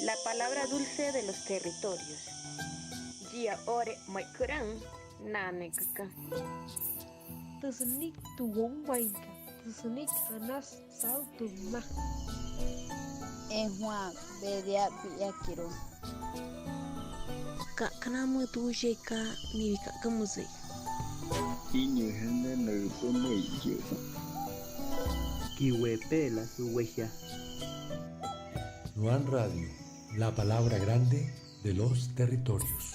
la palabra dulce de los territorios. Gia ore maikuran nanekaka. Tsunik tuwonwaika, tsunik anas saltuma. Juan bedia biakiro. Kana mu tu sheka ni ka muzi. Inyo hende no pomeje. Kiwepela su huella. Nuan Radio, la palabra grande de los territorios.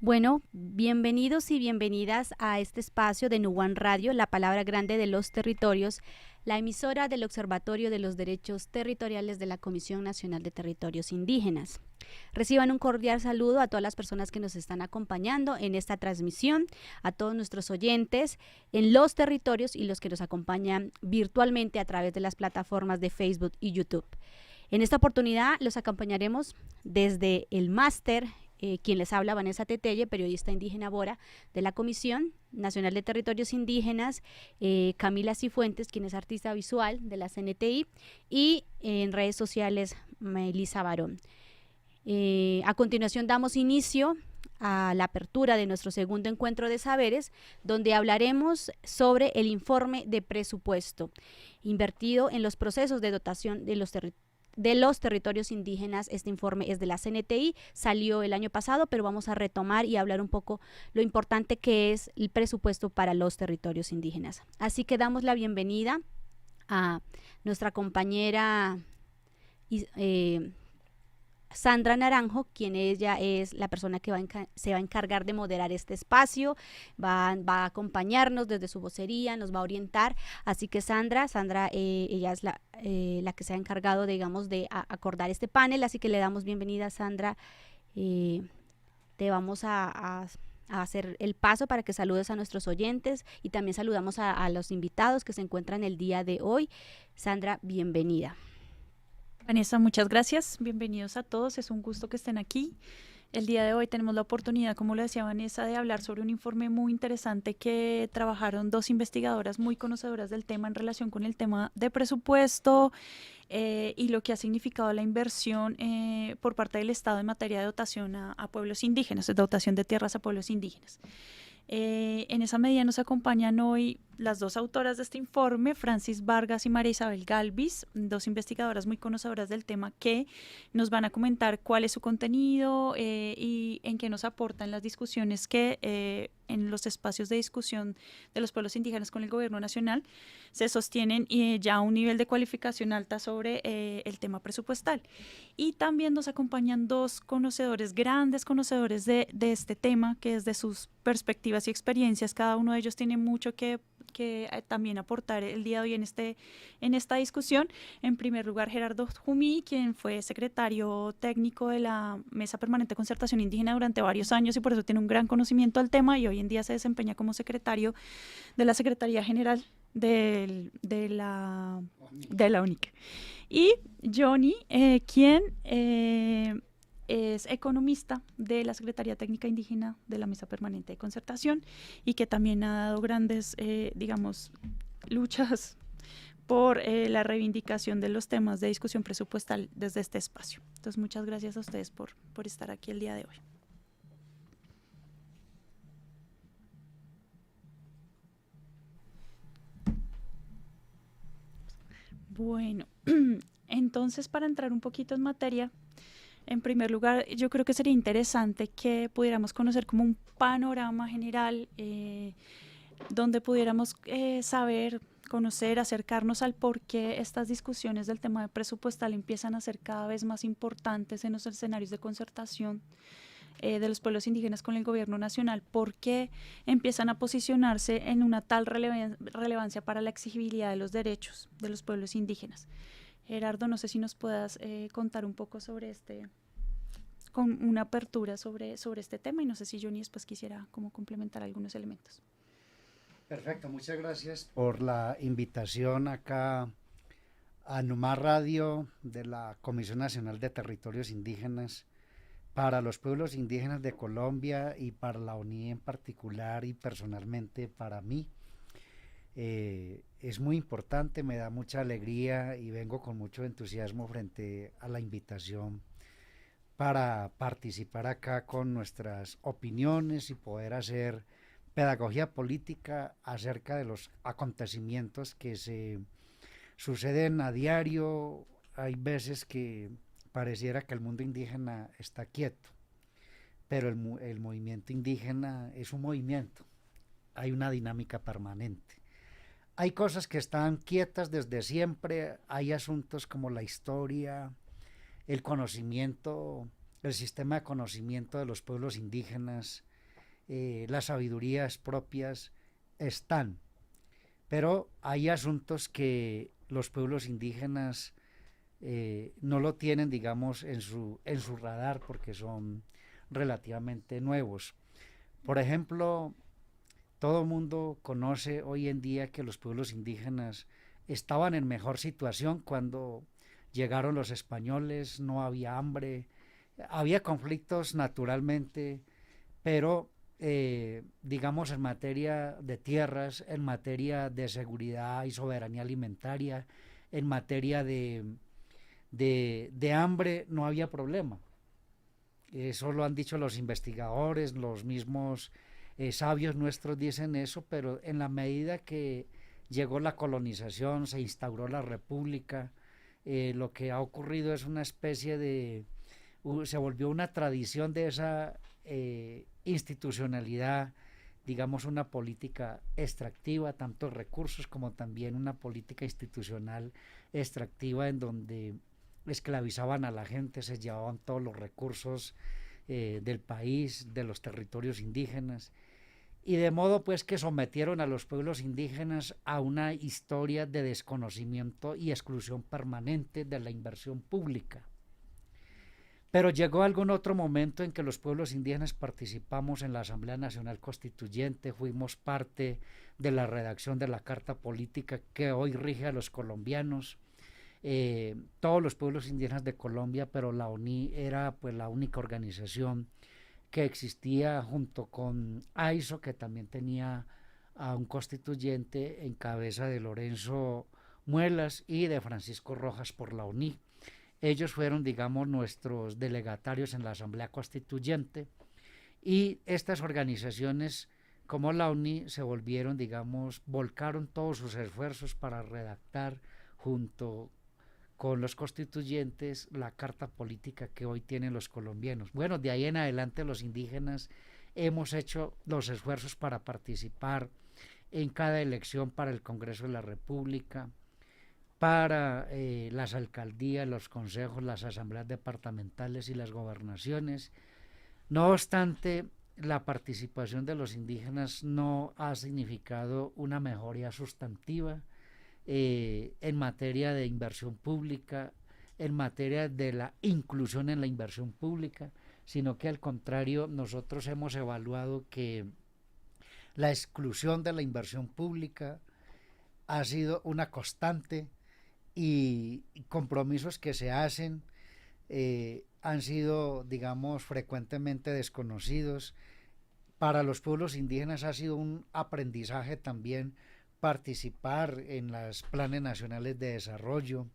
Bueno, bienvenidos y bienvenidas a este espacio de Nuwan Radio, la palabra grande de los territorios, la emisora del Observatorio de los Derechos Territoriales de la Comisión Nacional de Territorios Indígenas. Reciban un cordial saludo a todas las personas que nos están acompañando en esta transmisión, a todos nuestros oyentes en los territorios y los que nos acompañan virtualmente a través de las plataformas de Facebook y YouTube. En esta oportunidad los acompañaremos desde el máster, quien les habla, Vanessa Tetelle, periodista indígena Bora de la Comisión Nacional de Territorios Indígenas, Camila Cifuentes, quien es artista visual de la CNTI, y en redes sociales, Melissa Barón. A continuación damos inicio a la apertura de nuestro segundo encuentro de saberes, donde hablaremos sobre el informe de presupuesto invertido en los procesos de dotación de los territorios indígenas. Este informe es de la CNTI, salió el año pasado, pero vamos a retomar y hablar un poco lo importante que es el presupuesto para los territorios indígenas. Así que damos la bienvenida a nuestra compañera Sandra Naranjo, quien ella es la persona que se va a encargar de moderar este espacio, va a acompañarnos desde su vocería, nos va a orientar. Así que Sandra, ella es la que se ha encargado, digamos, de acordar este panel, así que le damos bienvenida, Sandra. Te vamos a hacer el paso para que saludes a nuestros oyentes y también saludamos a los invitados que se encuentran el día de hoy. Sandra, bienvenida. Vanessa, muchas gracias. Bienvenidos a todos. Es un gusto que estén aquí. El día de hoy tenemos la oportunidad, como lo decía Vanessa, de hablar sobre un informe muy interesante que trabajaron dos investigadoras muy conocedoras del tema en relación con el tema de presupuesto y lo que ha significado la inversión por parte del Estado en materia de dotación a pueblos indígenas, de dotación de tierras a pueblos indígenas. En esa medida nos acompañan hoy las dos autoras de este informe, Francis Vargas y María Isabel Galvis, dos investigadoras muy conocedoras del tema que nos van a comentar cuál es su contenido y en qué nos aportan las discusiones que en los espacios de discusión de los pueblos indígenas con el gobierno nacional se sostienen ya a un nivel de cualificación alta sobre el tema presupuestal. Y también nos acompañan dos conocedores, grandes conocedores de este tema, que desde sus perspectivas y experiencias, cada uno de ellos tiene mucho que también aportar el día de hoy en esta discusión. En primer lugar, Gerardo Jumí, quien fue secretario técnico de la Mesa Permanente de Concertación Indígena durante varios años y por eso tiene un gran conocimiento del tema y hoy en día se desempeña como secretario de la Secretaría General de la UNIC. Y Johnny, quien es economista de la Secretaría Técnica Indígena de la Mesa Permanente de Concertación y que también ha dado grandes, luchas por la reivindicación de los temas de discusión presupuestal desde este espacio. Entonces, muchas gracias a ustedes por estar aquí el día de hoy. Bueno, entonces para entrar un poquito en materia, en primer lugar, yo creo que sería interesante que pudiéramos conocer como un panorama general donde pudiéramos saber, conocer, acercarnos al por qué estas discusiones del tema de presupuestal empiezan a ser cada vez más importantes en los escenarios de concertación de los pueblos indígenas con el gobierno nacional, por qué empiezan a posicionarse en una tal relevancia para la exigibilidad de los derechos de los pueblos indígenas. Gerardo, no sé si nos puedas contar un poco sobre con una apertura sobre este tema y no sé si Johnny después quisiera como complementar algunos elementos. Perfecto, muchas gracias por la invitación acá a Nuwan Radio de la Comisión Nacional de Territorios Indígenas para los pueblos indígenas de Colombia y para la UNI en particular y personalmente para mí. Es muy importante, me da mucha alegría y vengo con mucho entusiasmo frente a la invitación para participar acá con nuestras opiniones y poder hacer pedagogía política acerca de los acontecimientos que se suceden a diario. Hay veces que pareciera que el mundo indígena está quieto, pero el movimiento indígena es un movimiento, hay una dinámica permanente. Hay cosas que están quietas desde siempre, hay asuntos como la historia, el conocimiento, el sistema de conocimiento de los pueblos indígenas, las sabidurías propias están, pero hay asuntos que los pueblos indígenas no lo tienen, digamos, en su radar porque son relativamente nuevos. Por ejemplo, todo el mundo conoce hoy en día que los pueblos indígenas estaban en mejor situación cuando llegaron los españoles, no había hambre, había conflictos naturalmente, pero digamos en materia de tierras, en materia de seguridad y soberanía alimentaria, en materia de hambre no había problema. Eso lo han dicho los investigadores, los mismos sabios nuestros dicen eso, pero en la medida que llegó la colonización, se instauró la república, lo que ha ocurrido es una especie de, se volvió una tradición de esa institucionalidad, digamos una política extractiva, tanto recursos como también una política institucional extractiva en donde esclavizaban a la gente, se llevaban todos los recursos del país, de los territorios indígenas, y de modo pues que sometieron a los pueblos indígenas a una historia de desconocimiento y exclusión permanente de la inversión pública. Pero llegó algún otro momento en que los pueblos indígenas participamos en la Asamblea Nacional Constituyente, fuimos parte de la redacción de la Carta Política que hoy rige a los colombianos, todos los pueblos indígenas de Colombia, pero la ONI era pues la única organización que existía junto con AISO, que también tenía a un constituyente en cabeza de Lorenzo Muelas y de Francisco Rojas por la ONI. Ellos fueron, digamos, nuestros delegatarios en la Asamblea Constituyente, y estas organizaciones como la ONI se volvieron, digamos, volcaron todos sus esfuerzos para redactar junto con los constituyentes la carta política que hoy tienen los colombianos. Bueno, de ahí en adelante los indígenas hemos hecho los esfuerzos para participar en cada elección para el Congreso de la República, para las alcaldías, los consejos, las asambleas departamentales y las gobernaciones. No obstante, la participación de los indígenas no ha significado una mejoría sustantiva en materia de inversión pública, en materia de la inclusión en la inversión pública, sino que al contrario nosotros hemos evaluado que la exclusión de la inversión pública ha sido una constante, y compromisos que se hacen han sido, digamos, frecuentemente desconocidos. Para los pueblos indígenas ha sido un aprendizaje también participar en los planes nacionales de desarrollo,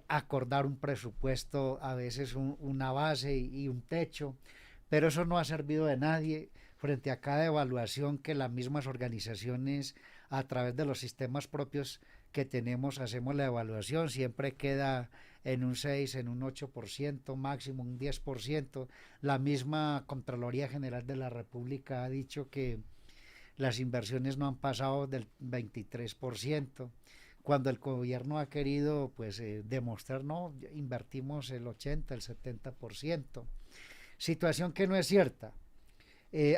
acordar un presupuesto, a veces una base y un techo, pero eso no ha servido de nadie frente a cada evaluación que las mismas organizaciones a través de los sistemas propios que tenemos hacemos la evaluación, siempre queda en un 6, en un 8%, máximo un 10%. La misma Contraloría General de la República ha dicho que las inversiones no han pasado del 23%, cuando el gobierno ha querido pues demostrar, no, invertimos el 80, el 70%, situación que no es cierta.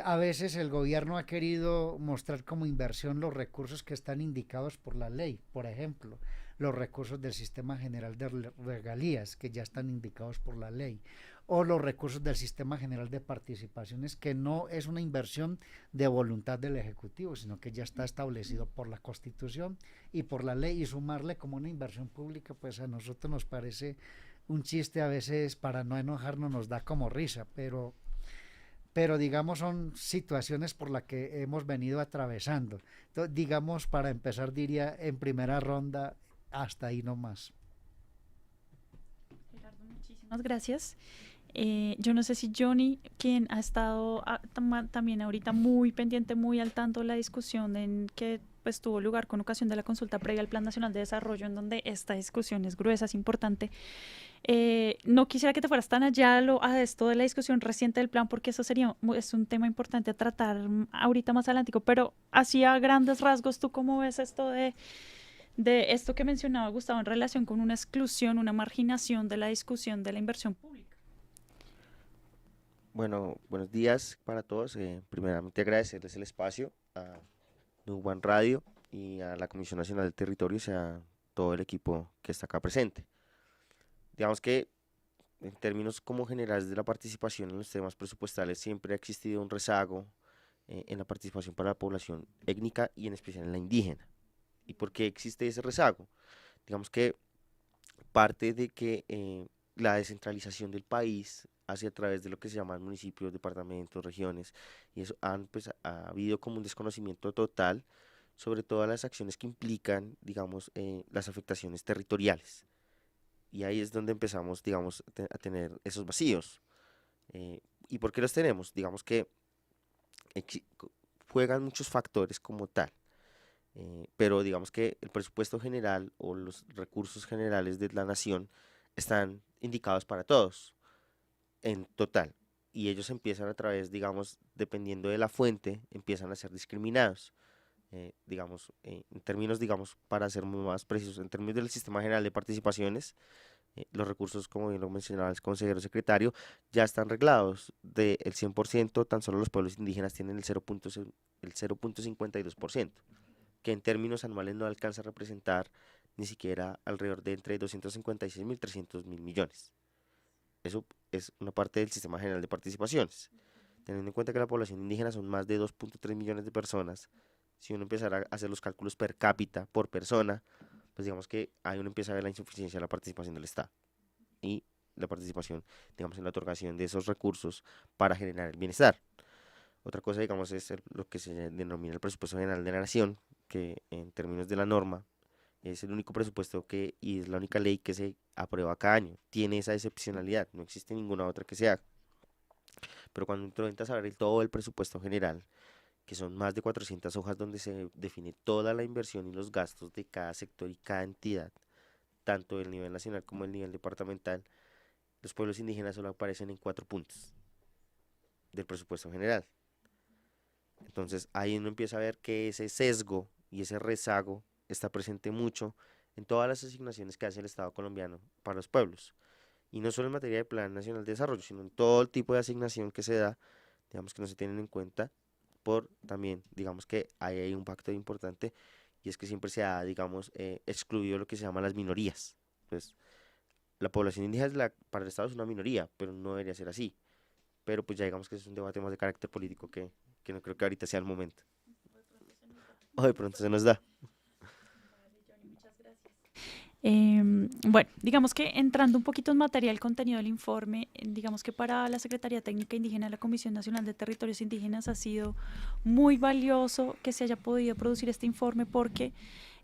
A veces el gobierno ha querido mostrar como inversión los recursos que están indicados por la ley, por ejemplo, los recursos del Sistema General de Regalías, que ya están indicados por la ley, o los recursos del Sistema General de Participaciones, que no es una inversión de voluntad del Ejecutivo, sino que ya está establecido por la Constitución y por la ley, y sumarle como una inversión pública, pues a nosotros nos parece un chiste, a veces para no enojarnos nos da como risa, pero pero digamos son situaciones por las que hemos venido atravesando. Entonces, digamos, para empezar diría en primera ronda, hasta ahí nomás. Gerardo, muchísimas gracias. Yo no sé si Johnny, quien ha estado también ahorita muy pendiente, muy al tanto de la discusión en que pues tuvo lugar con ocasión de la consulta previa al Plan Nacional de Desarrollo, en donde esta discusión es gruesa, es importante. No quisiera que te fueras tan allá a esto de la discusión reciente del plan, porque eso es un tema importante a tratar ahorita más adelante, pero así a grandes rasgos, ¿tú cómo ves esto de esto que mencionaba Gustavo en relación con una exclusión, una marginación de la discusión de la inversión pública? Bueno, buenos días para todos. Primeramente agradecerles el espacio a Nuwan Radio y a la Comisión Nacional de Territorios y a todo el equipo que está acá presente. Digamos que en términos como generales de la participación en los temas presupuestales siempre ha existido un rezago en la participación para la población étnica y en especial en la indígena. ¿Y por qué existe ese rezago? Digamos que parte de que la descentralización del país hace a través de lo que se llaman municipios, departamentos, regiones, y eso ha habido como un desconocimiento total sobre todas las acciones que implican, digamos, las afectaciones territoriales. Y ahí es donde empezamos, digamos, a tener esos vacíos. ¿Y por qué los tenemos? Digamos que juegan muchos factores como tal, pero digamos que el presupuesto general o los recursos generales de la nación están indicados para todos, en total, y ellos empiezan a través, digamos, dependiendo de la fuente, empiezan a ser discriminados. Digamos, en términos, digamos, para ser muy más precisos, en términos del sistema general de participaciones, los recursos, como bien lo mencionaba el consejero secretario, ya están reglados. Del 100%, tan solo los pueblos indígenas tienen el 0.52%, que en términos anuales no alcanza a representar ni siquiera alrededor de entre 256.000 y 300.000 millones. Eso es una parte del sistema general de participaciones. Teniendo en cuenta que la población indígena son más de 2.3 millones de personas, si uno empezara a hacer los cálculos per cápita por persona, pues digamos que ahí uno empieza a ver la insuficiencia de la participación del Estado y la participación, digamos, en la otorgación de esos recursos para generar el bienestar. Otra cosa, digamos, es lo que se denomina el presupuesto general de la nación, que en términos de la norma es el único presupuesto y es la única ley que se aprueba cada año. Tiene esa excepcionalidad, no existe ninguna otra que se haga. Pero cuando intentas saber todo el presupuesto general, que son más de 400 hojas donde se define toda la inversión y los gastos de cada sector y cada entidad, tanto del nivel nacional como del nivel departamental, los pueblos indígenas solo aparecen en 4 puntos del presupuesto general. Entonces ahí uno empieza a ver que ese sesgo y ese rezago está presente mucho en todas las asignaciones que hace el Estado colombiano para los pueblos. Y no solo en materia de Plan Nacional de Desarrollo, sino en todo el tipo de asignación que se da, digamos que no se tienen en cuenta por también, digamos que ahí hay un pacto importante, y es que siempre se ha, digamos, excluido lo que se llama las minorías. Pues la población indígena para el Estado es una minoría, pero no debería ser así. Pero pues ya digamos que es un debate más de carácter político que no creo que ahorita sea el momento. O de pronto se nos da. Bueno, digamos que entrando un poquito en materia del contenido del informe, digamos que para la Secretaría Técnica Indígena de la Comisión Nacional de Territorios Indígenas ha sido muy valioso que se haya podido producir este informe porque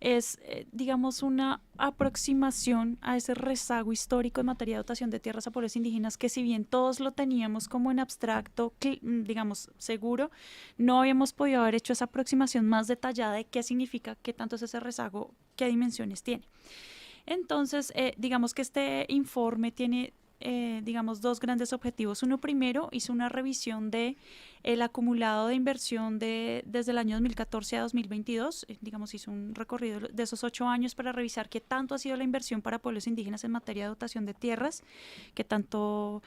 es, digamos, una aproximación a ese rezago histórico en materia de dotación de tierras a pueblos indígenas que si bien todos lo teníamos como en abstracto, digamos, seguro, no habíamos podido haber hecho esa aproximación más detallada de qué significa, qué tanto es ese rezago, qué dimensiones tiene. Entonces, digamos que este informe tiene, digamos, 2 grandes objetivos. Uno primero hizo una revisión de el acumulado de inversión desde el año 2014 a 2022. Digamos, hizo un recorrido de esos 8 años para revisar qué tanto ha sido la inversión para pueblos indígenas en materia de dotación de tierras, qué tanto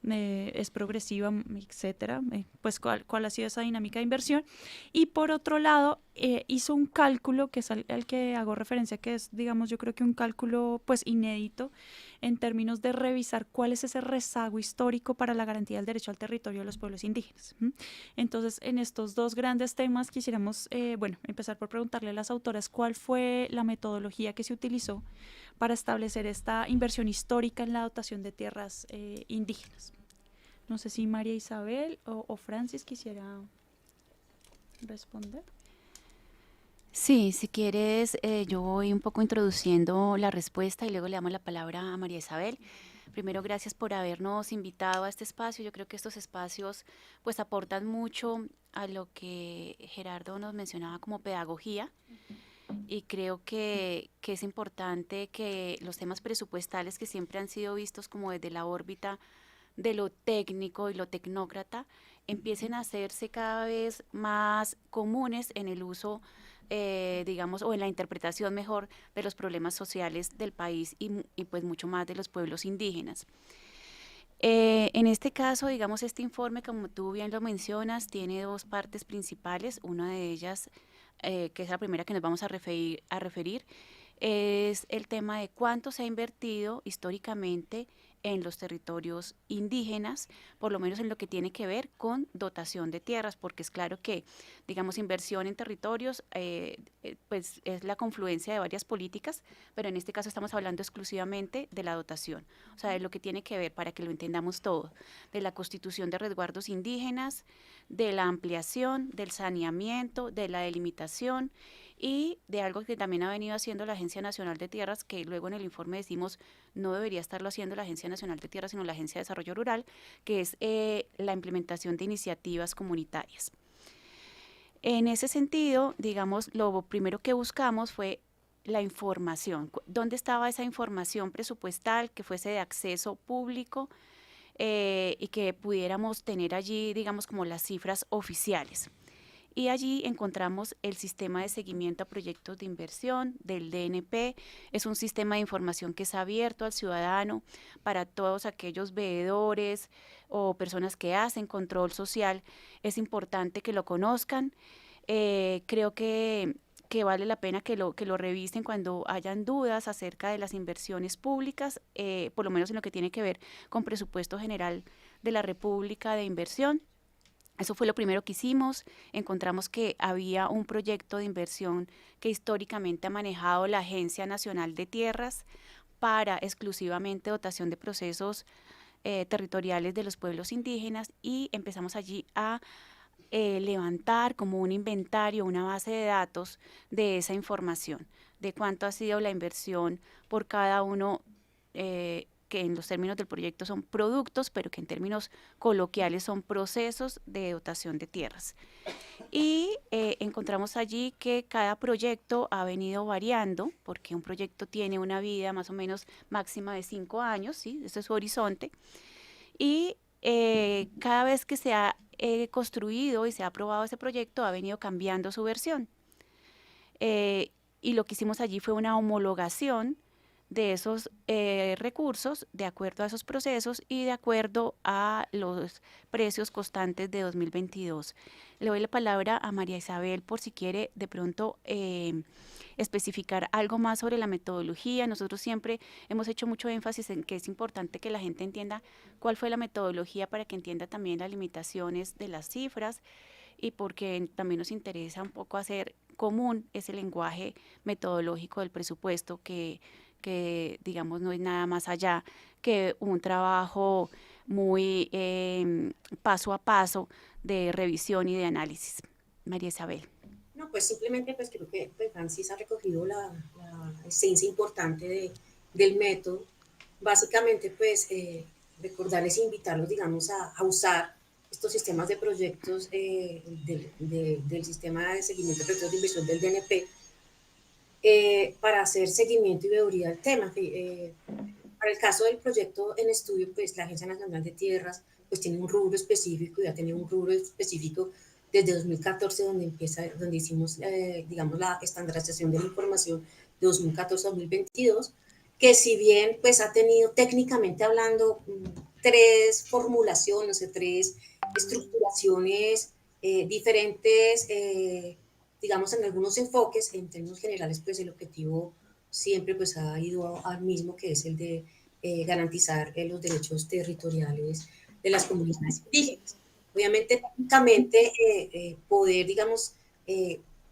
es progresiva, etcétera, pues cuál ha sido esa dinámica de inversión. Y por otro lado, hizo un cálculo que es al que hago referencia, que es, digamos, yo creo que un cálculo pues inédito en términos de revisar cuál es ese rezago histórico para la garantía del derecho al territorio de los pueblos indígenas. Entonces, en estos 2 grandes temas quisiéramos, empezar por preguntarle a las autoras cuál fue la metodología que se utilizó para establecer esta inversión histórica en la dotación de tierras indígenas. No sé si María Isabel o Francis quisiera responder. Sí, si quieres, yo voy un poco introduciendo la respuesta y luego le damos la palabra a María Isabel. Primero, gracias por habernos invitado a este espacio. Yo creo que estos espacios pues aportan mucho a lo que Gerardo nos mencionaba como pedagogía y creo que es importante que los temas presupuestales que siempre han sido vistos como desde la órbita de lo técnico y lo tecnócrata empiecen a hacerse cada vez más comunes en el uso, digamos, o en la interpretación mejor de los problemas sociales del país y pues mucho más de los pueblos indígenas. En este caso, digamos, este informe, como tú bien lo mencionas, tiene dos partes principales. Una de ellas, que es la primera que nos vamos a referir, es el tema de cuánto se ha invertido históricamente en los territorios indígenas, por lo menos en lo que tiene que ver con dotación de tierras, porque es claro que, digamos, inversión en territorios, pues es la confluencia de varias políticas, pero en este caso estamos hablando exclusivamente de la dotación, o sea, de lo que tiene que ver, para que lo entendamos todo, de la constitución de resguardos indígenas, de la ampliación, del saneamiento, de la delimitación y de algo que también ha venido haciendo la Agencia Nacional de Tierras, que luego en el informe decimos no debería estarlo haciendo la Agencia Nacional de Tierras, sino la Agencia de Desarrollo Rural, que es la implementación de iniciativas comunitarias. En ese sentido, digamos, lo primero que buscamos fue la información. ¿Dónde estaba esa información presupuestal que fuese de acceso público y que pudiéramos tener allí, digamos, como las cifras oficiales? Y allí encontramos el sistema de seguimiento a proyectos de inversión del DNP. Es un sistema de información que es abierto al ciudadano para todos aquellos veedores o personas que hacen control social. Es importante que lo conozcan. Creo que vale la pena que lo revisen cuando hayan dudas acerca de las inversiones públicas, por lo menos en lo que tiene que ver con presupuesto general de la República de inversión. Eso fue lo primero que hicimos. Encontramos que había un proyecto de inversión que históricamente ha manejado la Agencia Nacional de Tierras para exclusivamente dotación de procesos territoriales de los pueblos indígenas y empezamos allí a levantar como un inventario, una base de datos de esa información, de cuánto ha sido la inversión por cada uno que en los términos del proyecto son productos, pero que en términos coloquiales son procesos de dotación de tierras. Y encontramos allí que cada proyecto ha venido variando, porque un proyecto tiene una vida más o menos máxima de 5 años, ¿sí? Ese es su horizonte, y cada vez que se ha construido y se ha aprobado ese proyecto, ha venido cambiando su versión. Y lo que hicimos allí fue una homologación de esos recursos de acuerdo a esos procesos y de acuerdo a los precios constantes de 2022. Le doy la palabra a María Isabel por si quiere de pronto especificar algo más sobre la metodología. Nosotros siempre hemos hecho mucho énfasis en que es importante que la gente entienda cuál fue la metodología para que entienda también las limitaciones de las cifras y porque también nos interesa un poco hacer común ese lenguaje metodológico del presupuesto que digamos no es nada más allá que un trabajo muy paso a paso de revisión y de análisis. María Isabel. No, pues simplemente pues creo que pues, Francis ha recogido la esencia importante del método. Básicamente pues recordarles e invitarlos digamos a usar estos sistemas de proyectos del sistema de seguimiento de proyectos de inversión del DNP para hacer seguimiento y veeduría del tema. Para el caso del proyecto en estudio, pues la Agencia Nacional de Tierras pues tiene un rubro específico, ya tiene un rubro específico desde 2014, donde hicimos, digamos, la estandarización de la información de 2014 a 2022, que si bien pues ha tenido técnicamente hablando 3 formulaciones, 3 estructuraciones diferentes, digamos, en algunos enfoques, en términos generales, pues el objetivo siempre pues ha ido al mismo, que es el de garantizar los derechos territoriales de las comunidades indígenas. Obviamente, técnicamente, poder, digamos,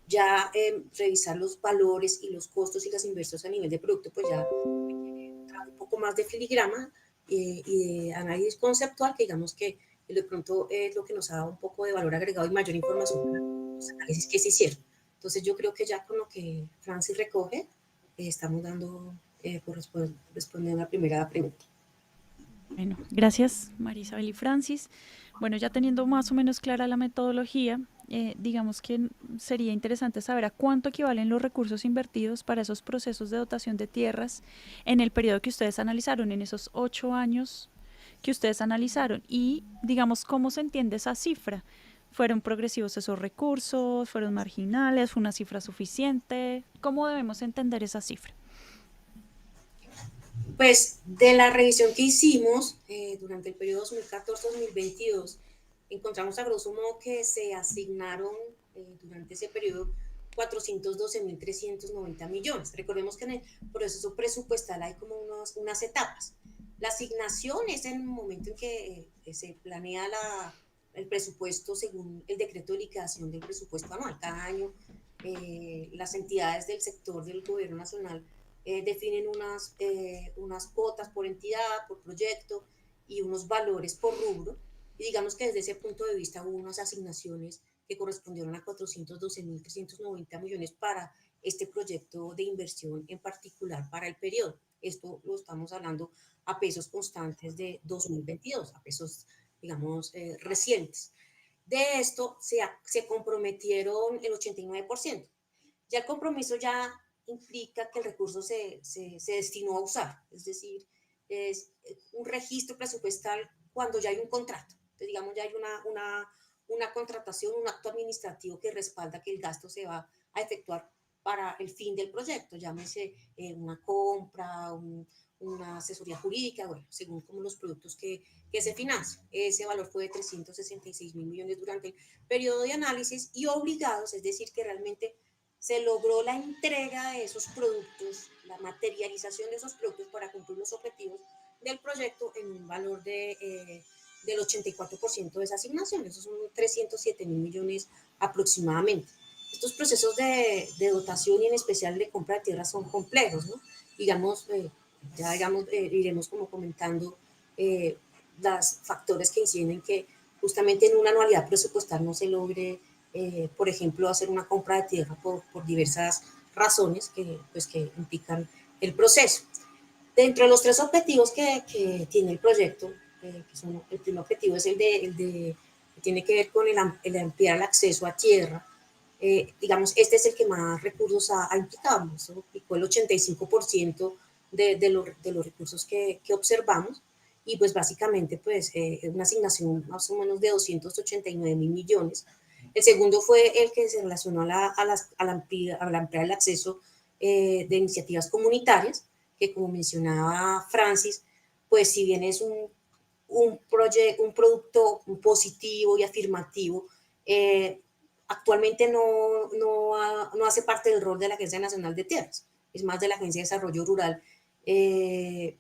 ya revisar los valores y los costos y las inversiones a nivel de producto, pues ya un poco más de filigrama, y de análisis conceptual, que digamos que de pronto es lo que nos ha dado un poco de valor agregado y mayor información para los análisis que se hicieron. Entonces yo creo que ya con lo que Francis recoge, estamos dando por responder la primera pregunta. Bueno, gracias María Isabel y Francis. Bueno, ya teniendo más o menos clara la metodología, digamos que sería interesante saber a cuánto equivalen los recursos invertidos para esos procesos de dotación de tierras en el periodo que ustedes analizaron, en esos 8 años que ustedes analizaron, y digamos cómo se entiende esa cifra. ¿Fueron progresivos esos recursos? ¿Fueron marginales? ¿Fue una cifra suficiente? ¿Cómo debemos entender esa cifra? Pues de la revisión que hicimos durante el periodo 2014-2022, encontramos a grosso modo que se asignaron durante ese periodo 412.390 millones. Recordemos que en el proceso presupuestal hay como unas etapas. La asignación es en el momento en que se planea el presupuesto según el decreto de liquidación del presupuesto anual. Cada año las entidades del sector del gobierno nacional definen unas cuotas por entidad, por proyecto y unos valores por rubro. Y digamos que desde ese punto de vista hubo unas asignaciones que correspondieron a 412.390 millones para este proyecto de inversión en particular para el periodo. Esto lo estamos hablando a pesos constantes de 2022, a pesos, digamos, recientes. De esto se comprometieron el 89%. Ya el compromiso ya implica que el recurso se destinó a usar, es decir, es un registro presupuestal cuando ya hay un contrato. Entonces, digamos, ya hay una contratación, un acto administrativo que respalda que el gasto se va a efectuar para el fin del proyecto, llámese una compra, una asesoría jurídica, bueno, según como los productos que se financian. Ese valor fue de 366.000 millones durante el periodo de análisis y obligados, es decir, que realmente se logró la entrega de esos productos, la materialización de esos productos para cumplir los objetivos del proyecto en un valor del 84% de esa asignación. Esos son 307.000 millones aproximadamente. Estos procesos de dotación y en especial de compra de tierras son complejos, ¿no? Digamos, iremos como comentando los factores que inciden en que justamente en una anualidad presupuestal no se logre por ejemplo, hacer una compra de tierra por diversas razones que implican el proceso. Dentro de los 3 objetivos que tiene el proyecto, el primer objetivo es el de que tiene que ver con el ampliar el acceso a tierra. Digamos, este es el que más recursos ha implicado. Eso implicó el 85% de los recursos que observamos. Y pues básicamente pues una asignación más o menos de 289.000 millones. El segundo fue el que se relacionó al ampliar el acceso de iniciativas comunitarias, que como mencionaba Francis, pues si bien es un producto positivo y afirmativo, actualmente no hace parte del rol de la Agencia Nacional de Tierras, es más de la Agencia de Desarrollo Rural,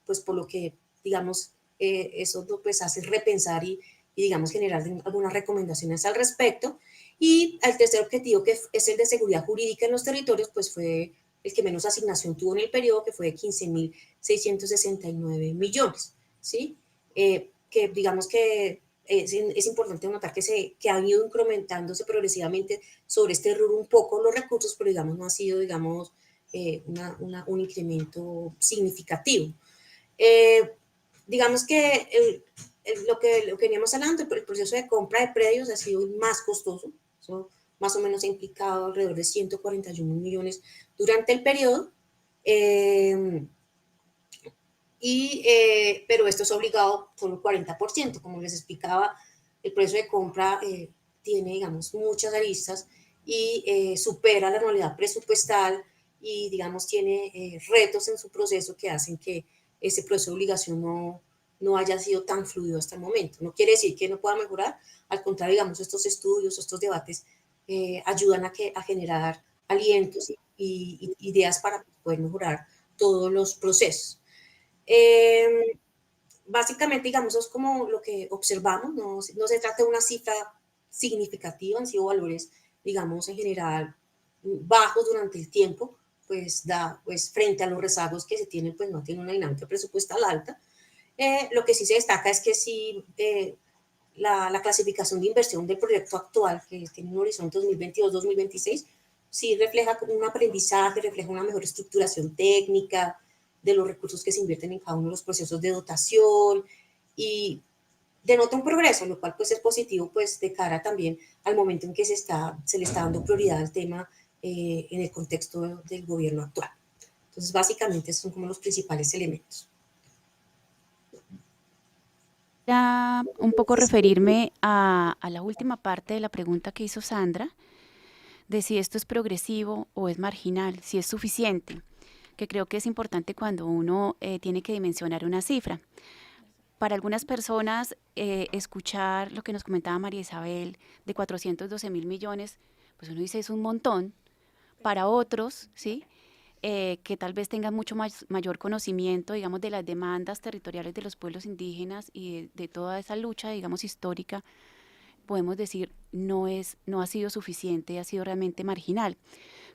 pues por lo que, digamos, eso pues hace repensar y digamos generar algunas recomendaciones al respecto. Y el tercer objetivo, que es el de seguridad jurídica en los territorios, pues fue el que menos asignación tuvo en el periodo, que fue de 15.669 millones, ¿sí? Que digamos que es importante notar que han ido incrementándose progresivamente sobre este rubro un poco los recursos, pero digamos no ha sido, digamos, un incremento significativo. Digamos que lo que veníamos hablando, el proceso de compra de predios ha sido más costoso. Eso más o menos ha implicado alrededor de 141 millones durante el periodo. Pero esto es obligado solo el 40%. Como les explicaba, el proceso de compra tiene, digamos, muchas aristas y supera la anualidad presupuestal y, digamos, tiene retos en su proceso que hacen que ese proceso de obligación no haya sido tan fluido hasta el momento. No quiere decir que no pueda mejorar, al contrario, digamos, estos estudios, estos debates ayudan a generar alientos y ideas para poder mejorar todos los procesos. Básicamente, digamos, es como lo que observamos, no se trata de una cifra significativa, han sido valores, digamos, en general bajos durante el tiempo, pues frente a los rezagos que se tienen, pues no tiene una dinámica presupuestal alta. Lo que sí se destaca es que sí, la clasificación de inversión del proyecto actual, que tiene un horizonte 2022-2026, sí refleja un aprendizaje, refleja una mejor estructuración técnica de los recursos que se invierten en cada uno de los procesos de dotación y denota un progreso, lo cual pues es positivo pues de cara también al momento en que se le está dando prioridad al tema en el contexto del gobierno actual. Entonces básicamente esos son como los principales elementos. Un poco referirme a la última parte de la pregunta que hizo Sandra, de si esto es progresivo o es marginal, si es suficiente, que creo que es importante cuando uno tiene que dimensionar una cifra. Para algunas personas, escuchar lo que nos comentaba María Isabel de 412.000 millones, pues uno dice es un montón. Para otros, ¿sí? Que tal vez tengan mucho mayor conocimiento, digamos, de las demandas territoriales de los pueblos indígenas y de toda esa lucha, digamos, histórica, podemos decir no ha sido suficiente, ha sido realmente marginal.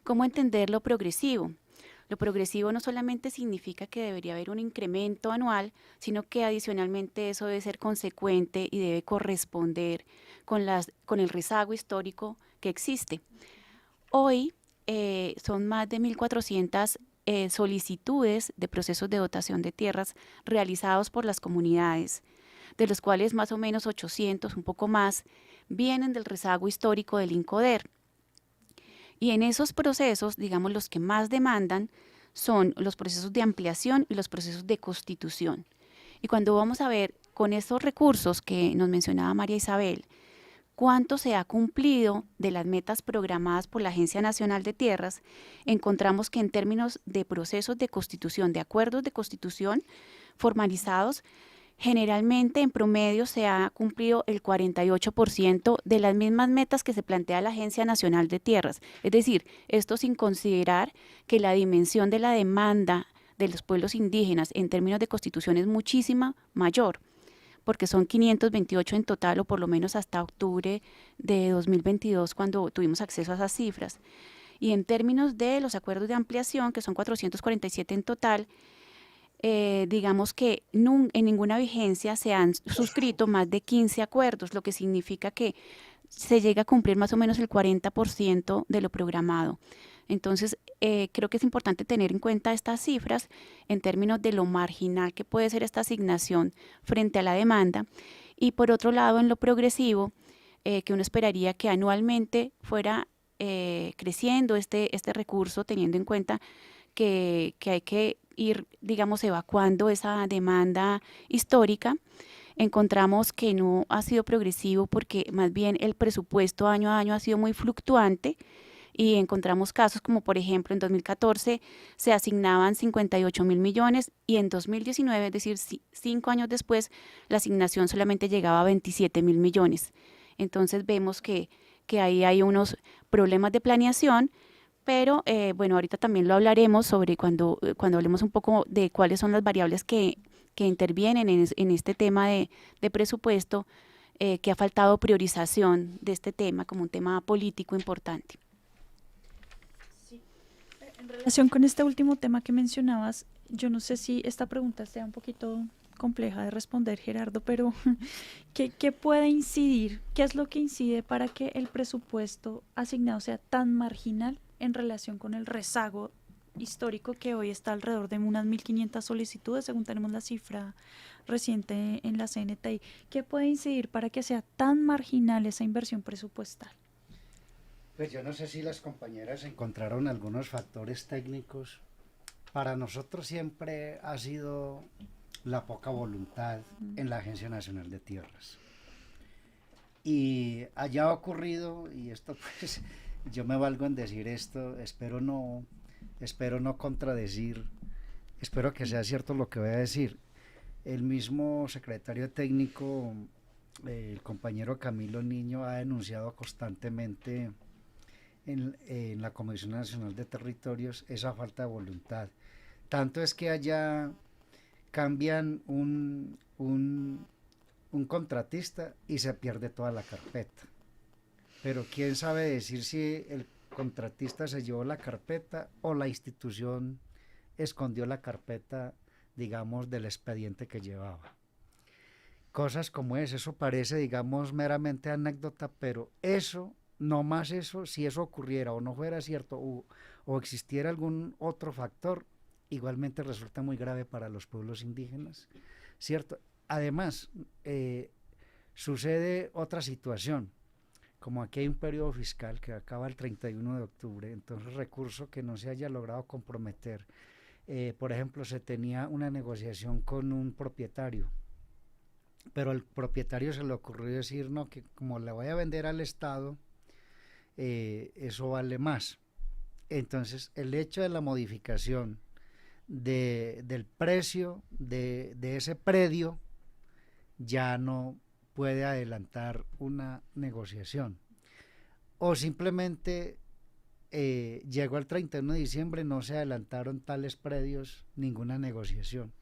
¿Cómo entender lo progresivo? Lo progresivo no solamente significa que debería haber un incremento anual, sino que adicionalmente eso debe ser consecuente y debe corresponder con el rezago histórico que existe. Hoy son más de 1.400 solicitudes de procesos de dotación de tierras realizados por las comunidades, de los cuales más o menos 800, un poco más, vienen del rezago histórico del INCODER. Y en esos procesos, digamos, los que más demandan son los procesos de ampliación y los procesos de constitución. Y cuando vamos a ver con estos recursos que nos mencionaba María Isabel, cuánto se ha cumplido de las metas programadas por la Agencia Nacional de Tierras, encontramos que en términos de procesos de constitución, de acuerdos de constitución formalizados, generalmente en promedio se ha cumplido el 48% de las mismas metas que se plantea la Agencia Nacional de Tierras. Es decir, esto sin considerar que la dimensión de la demanda de los pueblos indígenas en términos de constitución es muchísima mayor, porque son 528 en total, o por lo menos hasta octubre de 2022, cuando tuvimos acceso a esas cifras. Y en términos de los acuerdos de ampliación, que son 447 en total, digamos que en ninguna vigencia se han suscrito más de 15 acuerdos, lo que significa que se llega a cumplir más o menos el 40% de lo programado. Entonces, creo que es importante tener en cuenta estas cifras en términos de lo marginal que puede ser esta asignación frente a la demanda. Y por otro lado, en lo progresivo, que uno esperaría que anualmente fuera creciendo este recurso, teniendo en cuenta que hay que ir, digamos, evacuando esa demanda histórica. Encontramos que no ha sido progresivo porque más bien el presupuesto año a año ha sido muy fluctuante, y encontramos casos como, por ejemplo, en 2014 se asignaban 58.000 millones y en 2019, es decir, 5 años después, la asignación solamente llegaba a 27.000 millones. Entonces vemos que ahí hay unos problemas de planeación, pero bueno, ahorita también lo hablaremos sobre cuando hablemos un poco de cuáles son las variables que intervienen en este tema de presupuesto, que ha faltado priorización de este tema como un tema político importante. En relación con este último tema que mencionabas, yo no sé si esta pregunta sea un poquito compleja de responder, Gerardo, pero ¿qué puede incidir? ¿Qué es lo que incide para que el presupuesto asignado sea tan marginal en relación con el rezago histórico que hoy está alrededor de unas 1.500 solicitudes, según tenemos la cifra reciente en la CNTI? ¿Qué puede incidir para que sea tan marginal esa inversión presupuestal? Pues yo no sé si las compañeras encontraron algunos factores técnicos. Para nosotros siempre ha sido la poca voluntad en la Agencia Nacional de Tierras. Y haya ocurrido, y esto pues yo me valgo en decir esto, espero no contradecir, espero que sea cierto lo que voy a decir. El mismo secretario técnico, el compañero Camilo Niño, ha denunciado constantemente en la Comisión Nacional de Territorios esa falta de voluntad. Tanto es que allá cambian un contratista y se pierde toda la carpeta. Pero quién sabe decir si el contratista se llevó la carpeta o la institución escondió la carpeta digamos, del expediente que llevaba. Cosas como eso parece, digamos, meramente anécdota, pero eso, no más eso, si eso ocurriera o no fuera cierto, o existiera algún otro factor, igualmente resulta muy grave para los pueblos indígenas, ¿cierto? Además, sucede otra situación, como aquí hay un periodo fiscal que acaba el 31 de octubre, entonces recurso que no se haya logrado comprometer. Por ejemplo, se tenía una negociación con un propietario, pero al propietario se le ocurrió decir, no, que como le voy a vender al Estado, eso vale más. Entonces, el hecho de la modificación del precio de ese predio ya no puede adelantar una negociación. O simplemente llegó el 31 de diciembre, no se adelantaron tales predios, ninguna negociación.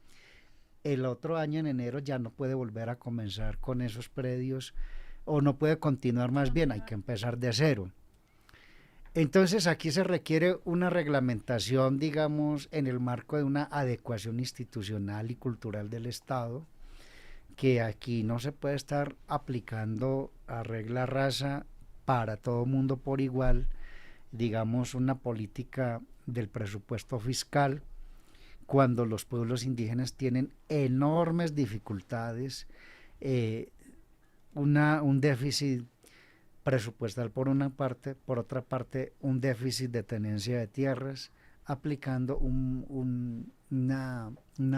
El otro año en enero ya no puede volver a comenzar con esos predios, o no puede continuar, más bien hay que empezar de cero. Entonces aquí se requiere una reglamentación, digamos, en el marco de una adecuación institucional y cultural del Estado, que aquí no se puede estar aplicando a regla rasa para todo mundo por igual, digamos, una política del presupuesto fiscal, cuando los pueblos indígenas tienen enormes dificultades, un déficit presupuestal por una parte, por otra parte un déficit de tenencia de tierras, aplicando una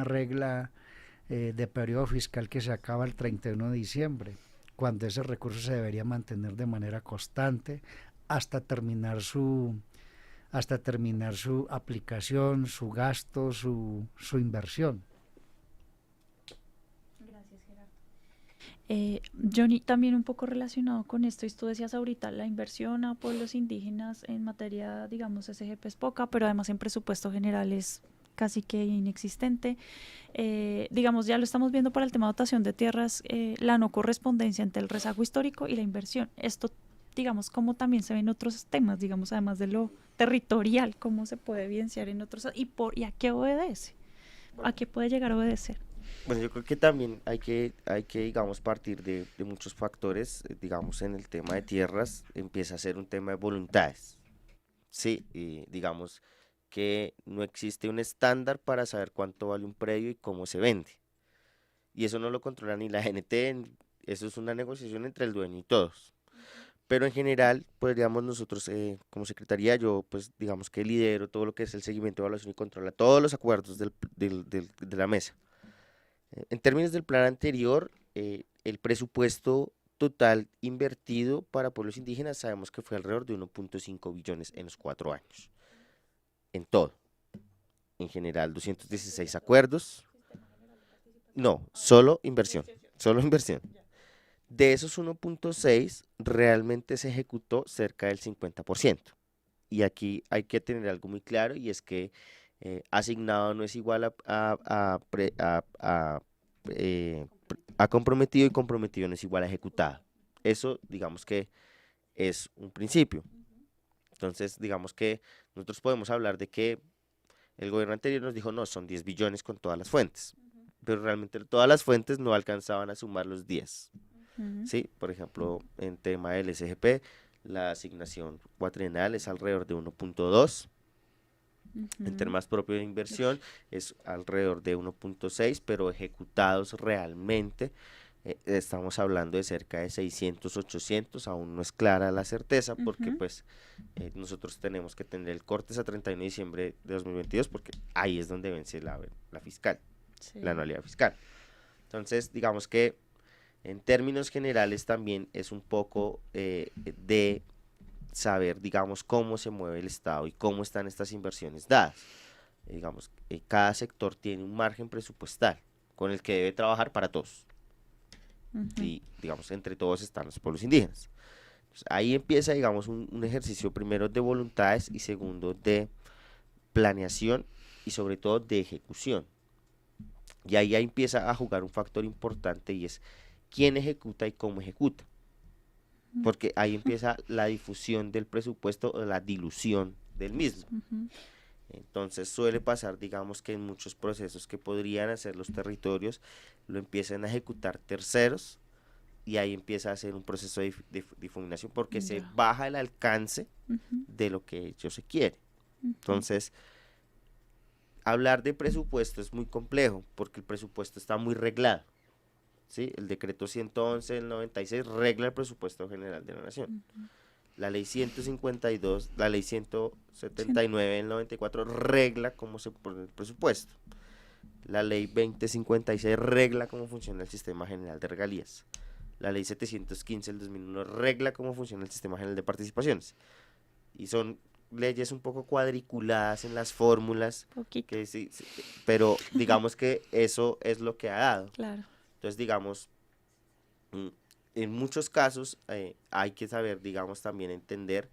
regla de periodo fiscal que se acaba el 31 de diciembre, cuando ese recurso se debería mantener de manera constante hasta terminar su aplicación, su gasto, su inversión. Gracias, Gerardo. Johnny, también un poco relacionado con esto, y tú decías ahorita, la inversión a pueblos indígenas en materia, digamos, SGP es poca, pero además en presupuesto general es casi que inexistente. Digamos, ya lo estamos viendo para el tema de dotación de tierras, la no correspondencia entre el rezago histórico y la inversión. Esto, digamos, como también se ven otros temas, digamos, además de lo territorial, cómo se puede evidenciar en otros, y a qué obedece, a qué puede llegar a obedecer. Bueno, yo creo que también hay que digamos, partir de muchos factores. Digamos, en el tema de tierras empieza a ser un tema de voluntades, sí, y digamos que no existe un estándar para saber cuánto vale un predio y cómo se vende, y eso no lo controla ni la GNT, eso es una negociación entre el dueño y todos. Pero en general podríamos nosotros, como secretaría, yo pues digamos que lidero todo lo que es el seguimiento, evaluación y control a todos los acuerdos de la mesa. En términos del plan anterior, el presupuesto total invertido para pueblos indígenas sabemos que fue alrededor de 1.5 billones en los 4 años. En todo. En general, 216 acuerdos. No, solo inversión. Solo inversión. De esos 1.6, realmente se ejecutó cerca del 50%. Y aquí hay que tener algo muy claro, y es que asignado no es igual a comprometido, y comprometido no es igual a ejecutado. Eso, digamos que es un principio. Entonces, digamos que nosotros podemos hablar de que el gobierno anterior nos dijo, no, son 10 billones con todas las fuentes. Pero realmente todas las fuentes no alcanzaban a sumar los 10. Sí, por ejemplo, en tema del SGP, la asignación cuatrienal es alrededor de 1.2. En temas propios de inversión es alrededor de 1.6, pero ejecutados realmente estamos hablando de cerca de 600, 800, aún no es clara la certeza, porque pues nosotros tenemos que tener el corte a 31 de diciembre de 2022, porque ahí es donde vence la fiscal, sí, la anualidad fiscal. Entonces, digamos que en términos generales también es un poco de saber, digamos, cómo se mueve el Estado y cómo están estas inversiones dadas. Digamos, cada sector tiene un margen presupuestal con el que debe trabajar para todos. Y, digamos, entre todos están los pueblos indígenas. Entonces, ahí empieza, digamos, un ejercicio primero de voluntades y segundo de planeación y sobre todo de ejecución. Y ahí empieza a jugar un factor importante, y es quién ejecuta y cómo ejecuta. Porque ahí empieza la difusión del presupuesto o la dilución del mismo. Entonces suele pasar, digamos, que en muchos procesos que podrían hacer los territorios, lo empiezan a ejecutar terceros, y ahí empieza a hacer un proceso de difuminación porque se baja el alcance de lo que ellos se quiere. Entonces, hablar de presupuesto es muy complejo porque el presupuesto está muy reglado, ¿sí? El decreto 111 del 96 regla el presupuesto general de la nación. La ley 152, la ley 179 del 94 regla cómo se pone el presupuesto. La ley 2056 regla cómo funciona el sistema general de regalías. La ley 715 del 2001 regla cómo funciona el sistema general de participaciones. Y son leyes un poco cuadriculadas en las fórmulas, que sí, pero digamos que eso es lo que ha dado. Claro. Entonces, digamos, en muchos casos hay que saber, digamos, también entender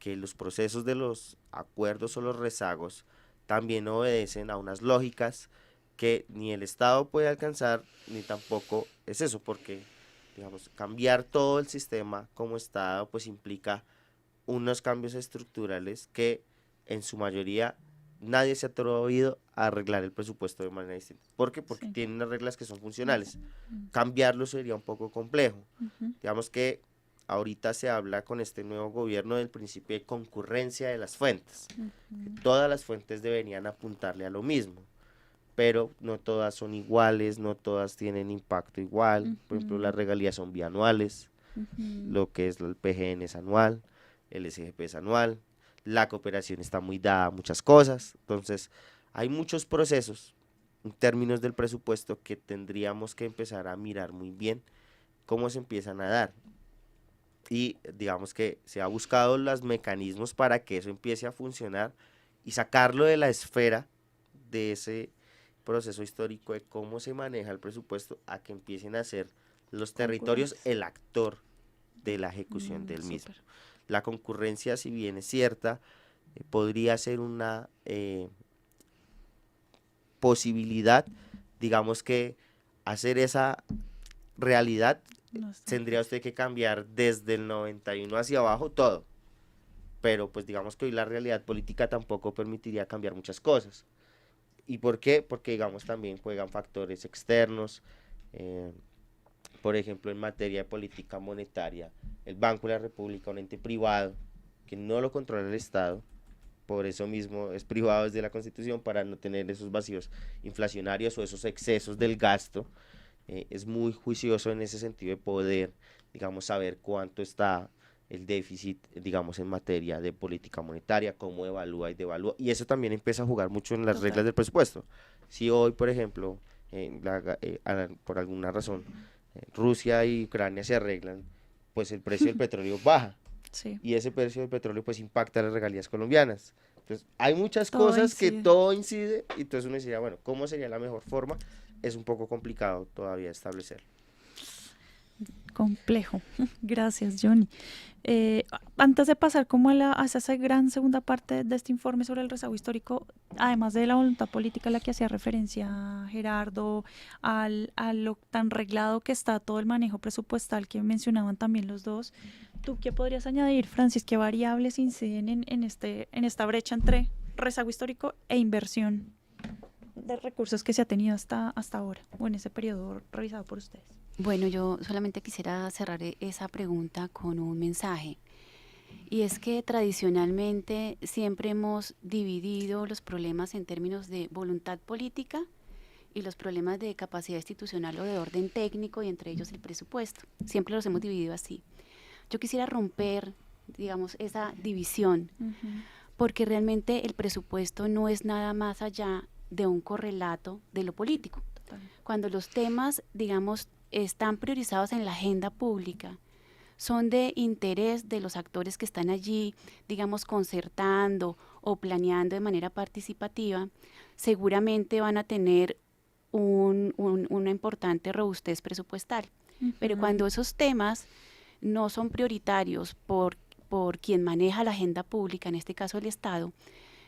que los procesos de los acuerdos o los rezagos también obedecen a unas lógicas que ni el Estado puede alcanzar, ni tampoco es eso, porque, digamos, cambiar todo el sistema como Estado, pues implica unos cambios estructurales que en su mayoría nadie se ha atrevido a arreglar el presupuesto de manera distinta. ¿Por qué? Porque tiene unas reglas que son funcionales. Cambiarlo sería un poco complejo. Digamos que ahorita se habla con este nuevo gobierno del principio de concurrencia de las fuentes. Que todas las fuentes deberían apuntarle a lo mismo, pero no todas son iguales, no todas tienen impacto igual. Por ejemplo, las regalías son bianuales, lo que es el PGN es anual, el SGP es anual, la cooperación está muy dada a muchas cosas. Entonces hay muchos procesos en términos del presupuesto que tendríamos que empezar a mirar muy bien cómo se empiezan a dar, y digamos que se ha buscado los mecanismos para que eso empiece a funcionar y sacarlo de la esfera de ese proceso histórico de cómo se maneja el presupuesto, a que empiecen a ser los territorios el actor de la ejecución del mismo. La concurrencia, si bien es cierta, podría ser una posibilidad, digamos que hacer esa realidad, tendría usted que cambiar desde el 91 hacia abajo todo, pero pues digamos que hoy la realidad política tampoco permitiría cambiar muchas cosas. ¿Y por qué? Porque digamos también juegan factores externos, por ejemplo en materia de política monetaria, el Banco de la República, un ente privado que no lo controla el Estado, por eso mismo es privado desde la Constitución, para no tener esos vacíos inflacionarios o esos excesos del gasto. Es muy juicioso en ese sentido de poder, digamos, saber cuánto está el déficit, digamos, en materia de política monetaria, cómo evalúa y devalúa, y eso también empieza a jugar mucho en las reglas del presupuesto. Si hoy, por ejemplo, por alguna razón, Rusia y Ucrania se arreglan, pues el precio del petróleo baja, y ese precio del petróleo pues impacta las regalías colombianas. Entonces hay muchas cosas que todo incide, y entonces uno decía, bueno, ¿cómo sería la mejor forma? Es un poco complicado todavía establecer. Complejo. Gracias, Johnny. Antes de pasar como a esa gran segunda parte de este informe sobre el rezago histórico, además de la voluntad política a la que hacía referencia Gerardo, a lo tan reglado que está todo el manejo presupuestal que mencionaban también los dos, ¿tú qué podrías añadir, Francis? ¿Qué variables inciden en esta brecha entre rezago histórico e inversión de recursos que se ha tenido hasta ahora, o en ese periodo revisado por ustedes? Bueno, yo solamente quisiera cerrar esa pregunta con un mensaje, y es que tradicionalmente siempre hemos dividido los problemas en términos de voluntad política y los problemas de capacidad institucional o de orden técnico, y entre ellos el presupuesto. Siempre los hemos dividido así. Yo quisiera romper, digamos, esa división, porque realmente el presupuesto no es nada más allá de un correlato de lo político. Cuando los temas, digamos, están priorizados en la agenda pública, son de interés de los actores que están allí, digamos, concertando o planeando de manera participativa, seguramente van a tener una importante robustez presupuestal. Pero cuando esos temas no son prioritarios por quien maneja la agenda pública, en este caso el Estado,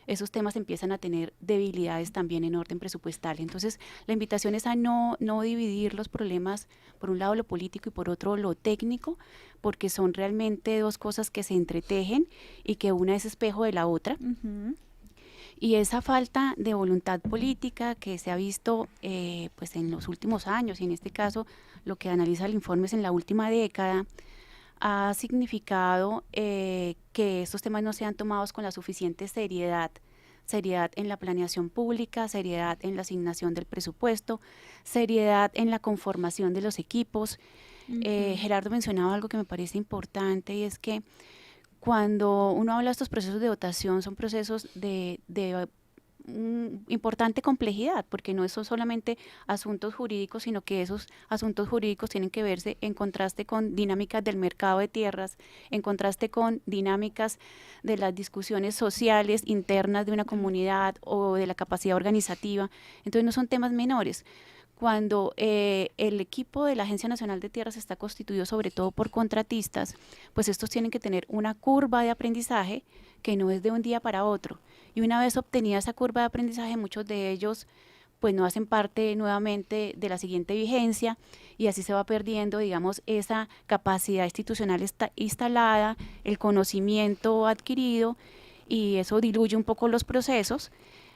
esos temas empiezan a tener debilidades también en orden presupuestal. Entonces, la invitación es a no dividir los problemas, por un lado lo político y por otro lo técnico, porque son realmente dos cosas que se entretejen y que una es espejo de la otra. Y esa falta de voluntad política que se ha visto pues en los últimos años, y en este caso lo que analiza el informe es en la última década, ha significado que estos temas no sean tomados con la suficiente seriedad en la planeación pública, seriedad en la asignación del presupuesto, seriedad en la conformación de los equipos. Gerardo mencionaba algo que me parece importante, y es que cuando uno habla de estos procesos de dotación, son procesos de importante complejidad, porque no son solamente asuntos jurídicos, sino que esos asuntos jurídicos tienen que verse en contraste con dinámicas del mercado de tierras, en contraste con dinámicas de las discusiones sociales internas de una comunidad o de la capacidad organizativa. Entonces no son temas menores. Cuando el equipo de la Agencia Nacional de Tierras está constituido sobre todo por contratistas, pues estos tienen que tener una curva de aprendizaje que no es de un día para otro. Y una vez obtenida esa curva de aprendizaje, muchos de ellos pues no hacen parte nuevamente de la siguiente vigencia, y así se va perdiendo, digamos, esa capacidad institucional instalada, el conocimiento adquirido, y eso diluye un poco los procesos.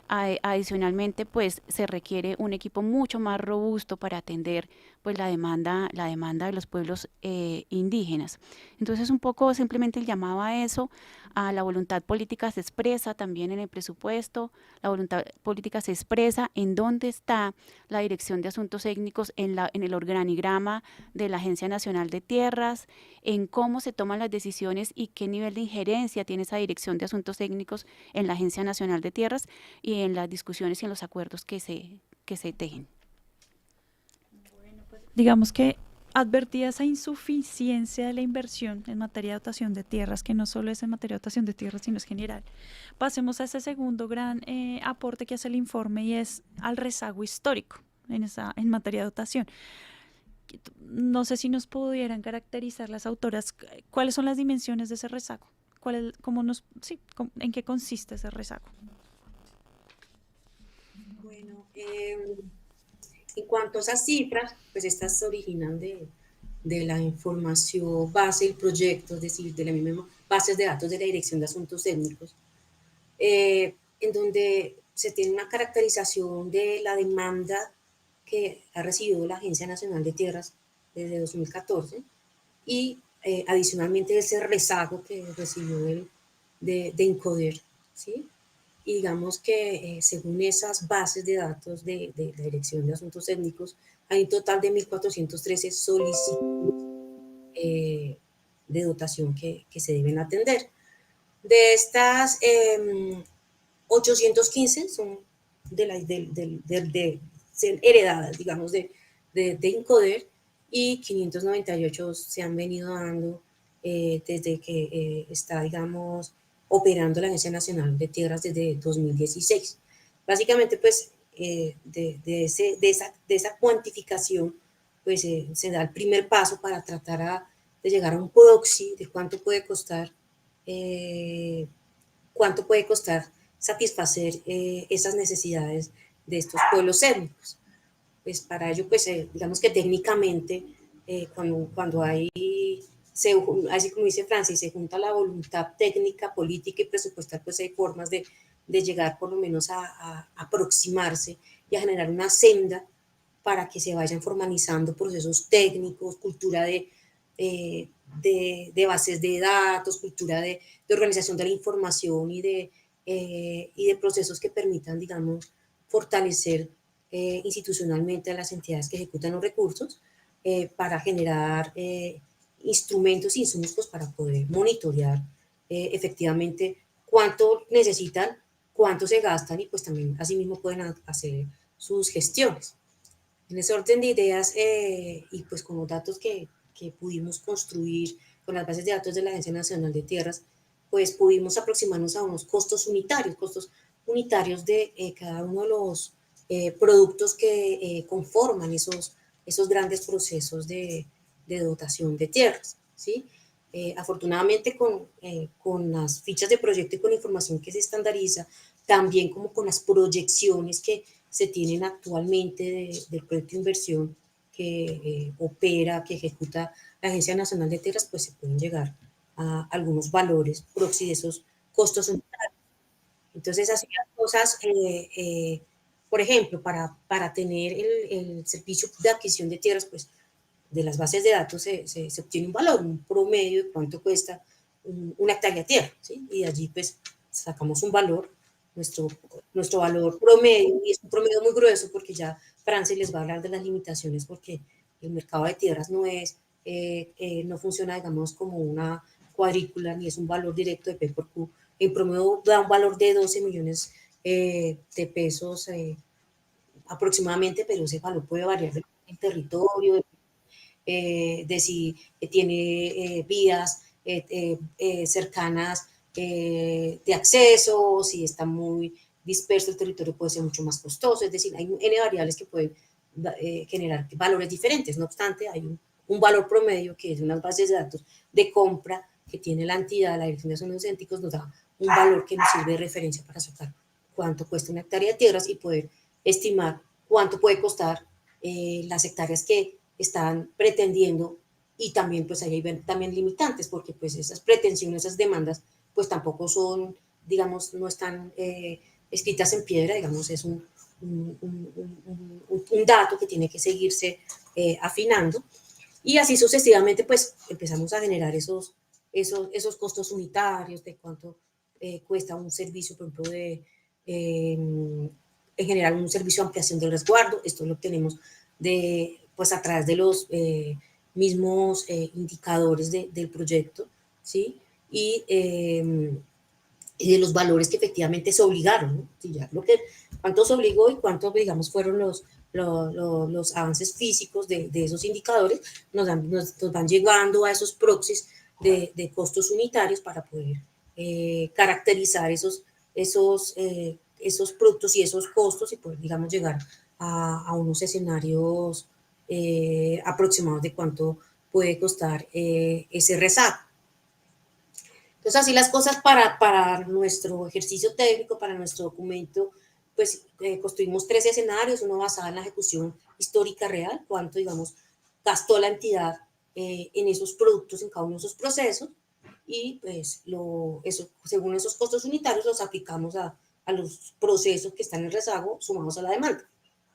Adicionalmente, pues se requiere un equipo mucho más robusto para atender pues la demanda de los pueblos indígenas. Entonces, un poco simplemente el llamado a eso, a la voluntad política se expresa también en el presupuesto, la voluntad política se expresa en dónde está la Dirección de Asuntos Técnicos en el organigrama de la Agencia Nacional de Tierras, en cómo se toman las decisiones y qué nivel de injerencia tiene esa Dirección de Asuntos Técnicos en la Agencia Nacional de Tierras y en las discusiones y en los acuerdos que se tejen. Digamos que advertía esa insuficiencia de la inversión en materia de dotación de tierras, que no solo es en materia de dotación de tierras, sino es general. Pasemos a ese segundo gran aporte que hace el informe, y es al rezago histórico en materia de dotación. No sé si nos pudieran caracterizar las autoras cuáles son las dimensiones de ese rezago, en qué consiste ese rezago. Bueno, en cuanto a esas cifras, pues estas se originan de la información base del proyecto, es decir, de la misma bases de datos de la Dirección de Asuntos Técnicos, en donde se tiene una caracterización de la demanda que ha recibido la Agencia Nacional de Tierras desde 2014 y adicionalmente ese rezago que recibió de Incoder, ¿sí? Y digamos que según esas bases de datos de la Dirección de Asuntos Técnicos, hay un total de 1.413 solicitudes de dotación que se deben atender. De estas, 815 son heredadas, digamos, de Incoder, y 598 se han venido dando desde que está, digamos, operando la Agencia Nacional de Tierras desde 2016. Básicamente, pues, de esa cuantificación, pues, se da el primer paso para tratar de llegar a un proxy de cuánto puede costar satisfacer esas necesidades de estos pueblos étnicos. Pues para ello, pues, digamos que técnicamente, cuando hay, así como dice Francis, se junta la voluntad técnica, política y presupuestal, pues hay formas de llegar por lo menos a aproximarse y a generar una senda para que se vayan formalizando procesos técnicos, cultura de bases de datos, cultura de organización de la información y de procesos que permitan, digamos, fortalecer institucionalmente a las entidades que ejecutan los recursos para generar instrumentos y insumos, pues, para poder monitorear efectivamente cuánto necesitan, cuánto se gastan, y pues también asimismo pueden hacer sus gestiones. En ese orden de ideas y pues con los datos que pudimos construir con las bases de datos de la Agencia Nacional de Tierras, pues pudimos aproximarnos a unos costos unitarios de cada uno de los productos que conforman esos grandes procesos de dotación de tierras, ¿sí? Afortunadamente con las fichas de proyecto y con la información que se estandariza, también como con las proyecciones que se tienen actualmente del proyecto de inversión que opera, que ejecuta la Agencia Nacional de Tierras, pues se pueden llegar a algunos valores proxy de esos costos unitarios. Entonces, así las cosas, por ejemplo, para tener el servicio de adquisición de tierras, pues de las bases de datos se obtiene un valor, un promedio de cuánto cuesta una hectárea de tierra, ¿sí? Y de allí pues sacamos un valor, nuestro valor promedio, y es un promedio muy grueso porque ya Francia les va a hablar de las limitaciones porque el mercado de tierras no funciona, digamos, como una cuadrícula, ni es un valor directo de P por Q. En promedio da un valor de 12 millones de pesos aproximadamente, pero ese valor puede variar del territorio, de si tiene vías cercanas de acceso, si está muy disperso el territorio puede ser mucho más costoso, es decir, hay N variables que pueden generar valores diferentes, no obstante hay un valor promedio que es de unas bases de datos de compra que tiene la entidad, la Dirección de Asuntos Céntricos nos da un valor que nos sirve de referencia para sacar cuánto cuesta una hectárea de tierras y poder estimar cuánto puede costar las hectáreas que están pretendiendo, y también pues ahí hay también limitantes porque pues esas pretensiones, esas demandas pues tampoco son, digamos, no están escritas en piedra, digamos, es un dato que tiene que seguirse afinando, y así sucesivamente pues empezamos a generar esos costos unitarios de cuánto cuesta un servicio, por ejemplo, en general un servicio de ampliación del resguardo. Esto lo obtenemos pues a través de los mismos indicadores del proyecto, ¿sí? Y de los valores que efectivamente se obligaron, ¿no? Sí, ya cuánto se obligó y cuánto, digamos, fueron los avances físicos de esos indicadores, nos van llevando a esos proxies de costos unitarios para poder caracterizar esos productos y esos costos y poder, digamos, llegar a unos escenarios aproximados de cuánto puede costar ese rezago. Entonces, así las cosas para nuestro ejercicio técnico, para nuestro documento, pues construimos 3 escenarios, uno basado en la ejecución histórica real, cuánto, digamos, gastó la entidad en esos productos, en cada uno de esos procesos, y pues según esos costos unitarios los aplicamos a los procesos que están en rezago sumados a la demanda,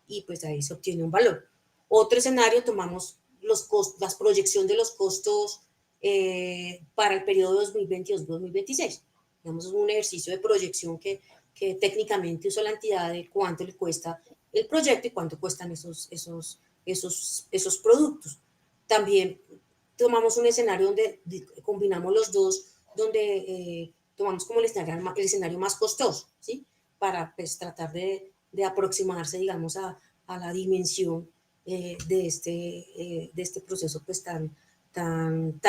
y pues ahí se obtiene un valor. Otro escenario, tomamos las proyección de los costos para el periodo 2022-2026. Digamos, es un ejercicio de proyección que técnicamente usa la entidad de cuánto le cuesta el proyecto y cuánto cuestan esos productos. También tomamos un escenario donde combinamos los dos, donde tomamos como el escenario más costoso, ¿sí? Para pues, tratar de aproximarse, digamos, a la dimensión de este proceso pues, tan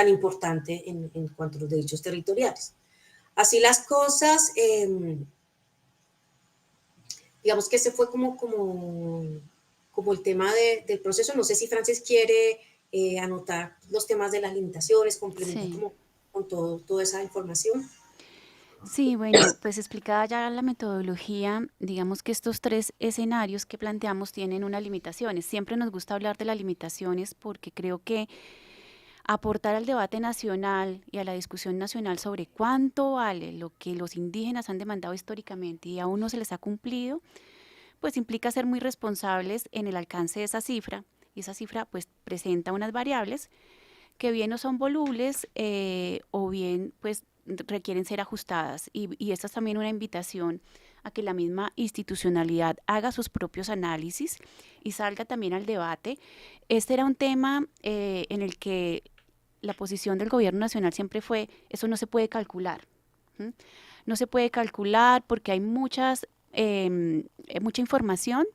importante en cuanto a los derechos territoriales. Así las cosas, digamos que ese fue como el tema del proceso. No sé si Frances quiere anotar los temas de las limitaciones, complementar Sí. con toda esa información. Sí, bueno, pues explicada ya la metodología, digamos que estos 3 escenarios que planteamos tienen unas limitaciones. Siempre nos gusta hablar de las limitaciones porque creo que aportar al debate nacional y a la discusión nacional sobre cuánto vale lo que los indígenas han demandado históricamente y aún no se les ha cumplido, pues implica ser muy responsables en el alcance de esa cifra, y esa cifra pues presenta unas variables que bien no son volubles o bien pues requieren ser ajustadas, y esta es también una invitación a que la misma institucionalidad haga sus propios análisis y salga también al debate. Este era un tema en el que la posición del gobierno nacional siempre fue, eso no se puede calcular. No se puede calcular porque hay mucha información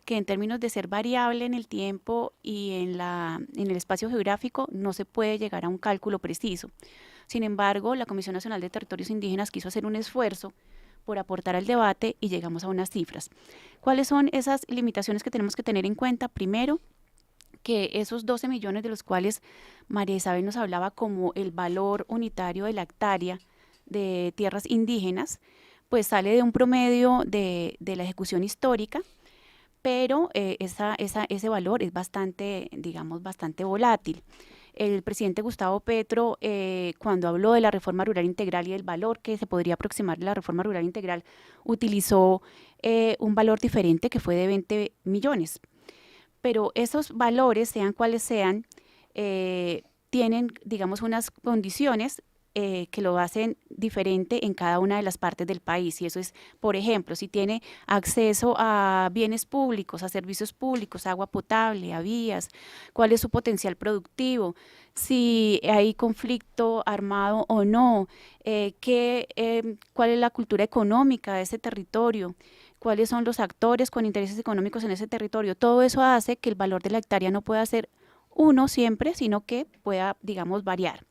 que en términos de ser variable en el tiempo y en el espacio geográfico no se puede llegar a un cálculo preciso. Sin embargo, la Comisión Nacional de Territorios Indígenas quiso hacer un esfuerzo por aportar al debate y llegamos a unas cifras. ¿Cuáles son esas limitaciones que tenemos que tener en cuenta? Primero, que esos 12 millones de los cuales María Isabel nos hablaba como el valor unitario de la hectárea de tierras indígenas, pues sale de un promedio de la ejecución histórica, pero ese valor es bastante, digamos, bastante volátil. El presidente Gustavo Petro, cuando habló de la reforma rural integral y del valor que se podría aproximar de la reforma rural integral, utilizó un valor diferente que fue de 20 millones. Pero esos valores, sean cuales sean, tienen, digamos, unas condiciones que lo hacen diferente en cada una de las partes del país. Y eso es, por ejemplo, si tiene acceso a bienes públicos, a servicios públicos, agua potable, a vías, cuál es su potencial productivo, si hay conflicto armado o no, cuál es la cultura económica de ese territorio, cuáles son los actores con intereses económicos en ese territorio. Todo eso hace que el valor de la hectárea no pueda ser uno siempre, sino que pueda, digamos, variar.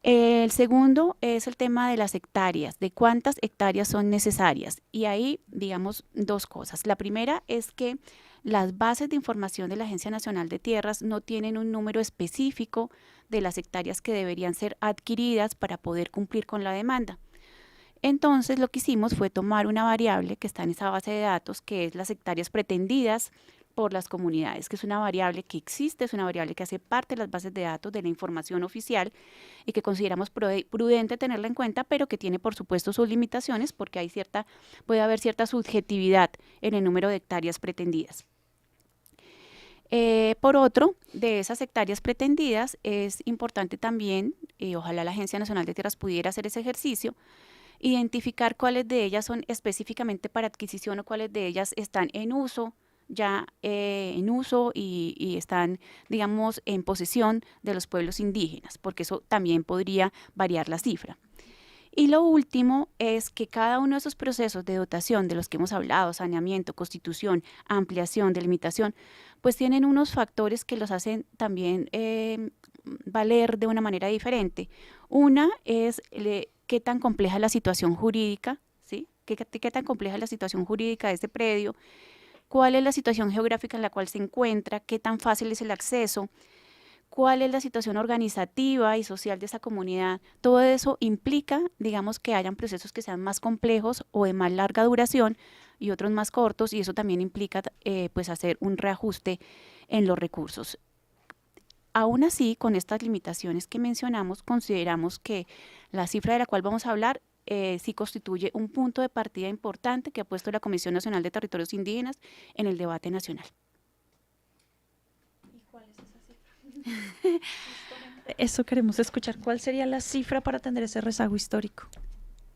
El segundo es el tema de las hectáreas, de cuántas hectáreas son necesarias. Y ahí, digamos, dos cosas. La primera es que las bases de información de la Agencia Nacional de Tierras no tienen un número específico de las hectáreas que deberían ser adquiridas para poder cumplir con la demanda. Entonces, lo que hicimos fue tomar una variable que está en esa base de datos, que es las hectáreas pretendidas por las comunidades, que es una variable que existe, es una variable que hace parte de las bases de datos de la información oficial y que consideramos prudente tenerla en cuenta, pero que tiene, por supuesto, sus limitaciones porque puede haber cierta subjetividad en el número de hectáreas pretendidas. Por otro, de esas hectáreas pretendidas, es importante también, y ojalá la Agencia Nacional de Tierras pudiera hacer ese ejercicio, identificar cuáles de ellas son específicamente para adquisición o cuáles de ellas están en uso, y están, digamos, en posesión de los pueblos indígenas, porque eso también podría variar la cifra. Y lo último es que cada uno de esos procesos de dotación de los que hemos hablado, saneamiento, constitución, ampliación, delimitación, pues tienen unos factores que los hacen también valer de una manera diferente. Una es qué tan compleja es la situación jurídica, ¿sí? ¿Qué tan compleja es la situación jurídica de ese predio? ¿Cuál es la situación geográfica en la cual se encuentra? ¿Qué tan fácil es el acceso? ¿Cuál es la situación organizativa y social de esa comunidad? Todo eso implica, digamos, que hayan procesos que sean más complejos o de más larga duración y otros más cortos, y eso también implica pues hacer un reajuste en los recursos. Aún así, con estas limitaciones que mencionamos, consideramos que la cifra de la cual vamos a hablar sí constituye un punto de partida importante que ha puesto la Comisión Nacional de Territorios Indígenas en el debate nacional. ¿Y cuál es esa cifra? Eso queremos escuchar. ¿Cuál sería la cifra para atender ese rezago histórico?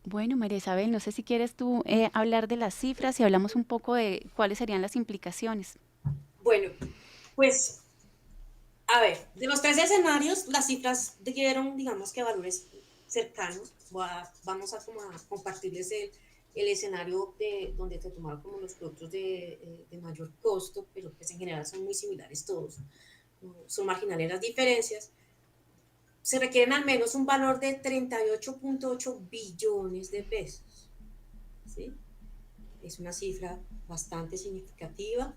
Bueno, María Isabel, no sé si quieres tú hablar de las cifras y hablamos un poco de cuáles serían las implicaciones. Bueno, pues, a ver, de los tres escenarios, las cifras dieron, digamos, que valores cercanos. Vamos a compartirles el escenario donde se tomaron como los productos de mayor costo, pero pues en general son muy similares todos, son marginales las diferencias. Se requieren al menos un valor de 38.8 billones de pesos, ¿sí? Es una cifra bastante significativa.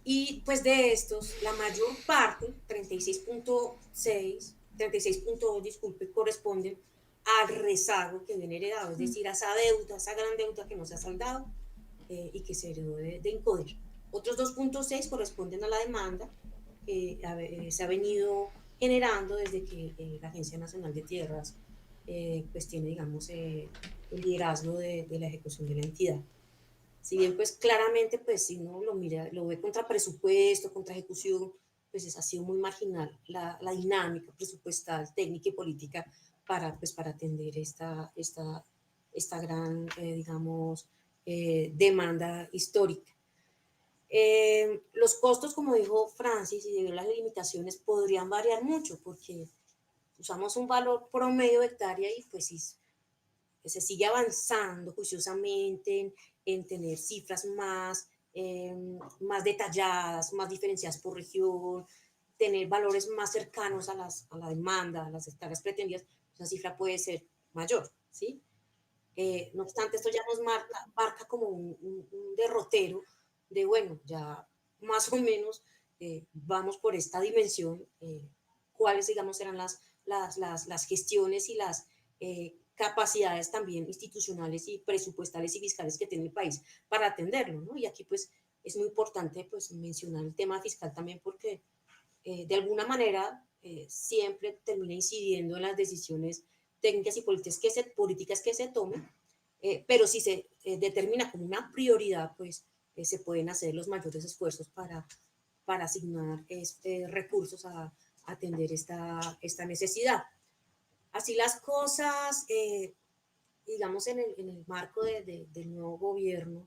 Y pues de estos, la mayor parte, 36.2, disculpe, corresponden al rezago que viene heredado, es decir, a esa deuda, esa gran deuda que no se ha saldado y que se heredó de Incoder. Otros 2.6 corresponden a la demanda que se ha venido generando desde que la Agencia Nacional de Tierras pues tiene, digamos, el liderazgo de la ejecución de la entidad. Si bien, pues claramente, pues si uno lo mira, lo ve contra presupuesto, contra ejecución, pues ha sido muy marginal la dinámica presupuestal, técnica y política para atender esta gran, digamos, demanda histórica. Los costos, como dijo Francis, y debido a las limitaciones, podrían variar mucho porque usamos un valor promedio de hectárea y pues se sigue avanzando juiciosamente en tener cifras más detalladas, más diferenciadas por región, tener valores más cercanos a la demanda, a las hectáreas pretendidas, esa cifra puede ser mayor, ¿sí? No obstante, esto ya nos marca como un derrotero de, bueno, ya más o menos vamos por esta dimensión, cuáles, digamos, eran las gestiones y las capacidades también institucionales y presupuestales y fiscales que tiene el país para atenderlo, ¿no? Y aquí pues es muy importante pues mencionar el tema fiscal también porque de alguna manera siempre termina incidiendo en las decisiones técnicas y políticas que se tomen, pero si se determina como una prioridad, pues se pueden hacer los mayores esfuerzos para asignar recursos a atender esta necesidad. Así las cosas, digamos, en el marco del nuevo gobierno,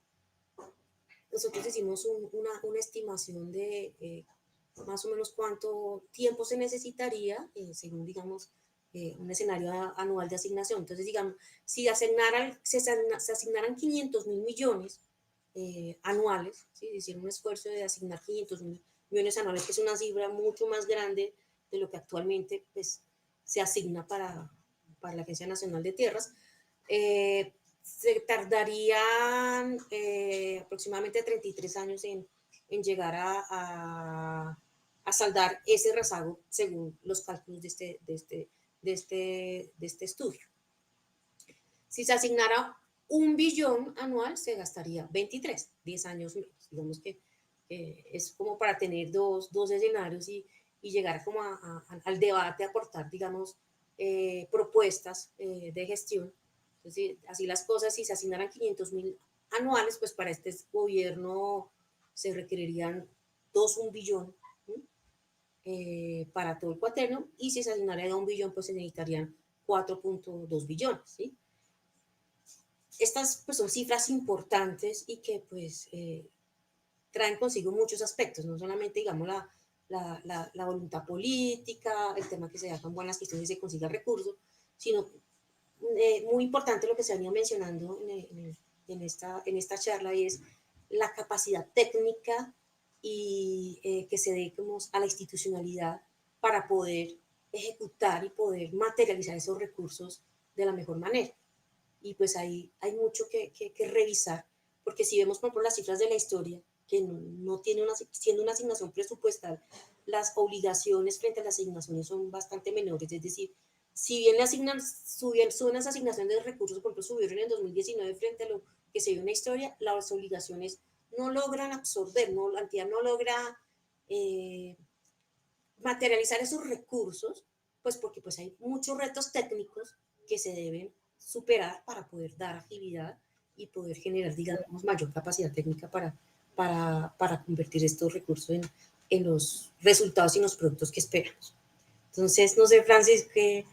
nosotros hicimos una estimación de más o menos cuánto tiempo se necesitaría, según, digamos, un escenario anual de asignación. Entonces, digamos, si se asignaran 500.000 millones anuales, ¿sí? Hicieron un esfuerzo de asignar 500.000 millones anuales, que es una cifra mucho más grande de lo que actualmente pues, se asigna para la Agencia Nacional de Tierras. Se tardarían aproximadamente 33 años en llegar a saldar ese rezago según los cálculos de este estudio. Si se asignara 1 billón anual, se gastaría 10 años menos. Digamos que es como para tener dos escenarios y llegar como al debate, aportar, digamos, propuestas de gestión. Entonces, así las cosas, si se asignaran 500.000 anuales, pues para este gobierno se requerirían 1 billón para todo el cuatrienio, y si se asignara 1 billón, pues se necesitarían 4.2 billones, ¿sí? Estas pues son cifras importantes y que pues traen consigo muchos aspectos, no solamente, digamos, la voluntad política, el tema que se hagan buenas gestiones y se consiga recursos, sino muy importante lo que se ha venido mencionando en esta charla, y es la capacidad técnica y que se dé como a la institucionalidad para poder ejecutar y poder materializar esos recursos de la mejor manera. Y pues ahí hay mucho que revisar, porque si vemos, por ejemplo, las cifras de la historia, que no tiene siendo una asignación presupuestal, las obligaciones frente a las asignaciones son bastante menores. Es decir, si bien suben las asignaciones de recursos, por ejemplo, subieron en 2019 frente a lo que se vio en la historia, las obligaciones no logran absorber, la entidad no logra materializar esos recursos, pues porque pues hay muchos retos técnicos que se deben superar para poder dar actividad y poder generar, digamos, mayor capacidad técnica para convertir estos recursos en los resultados y en los productos que esperamos. Entonces, no sé, Francis, ¿qué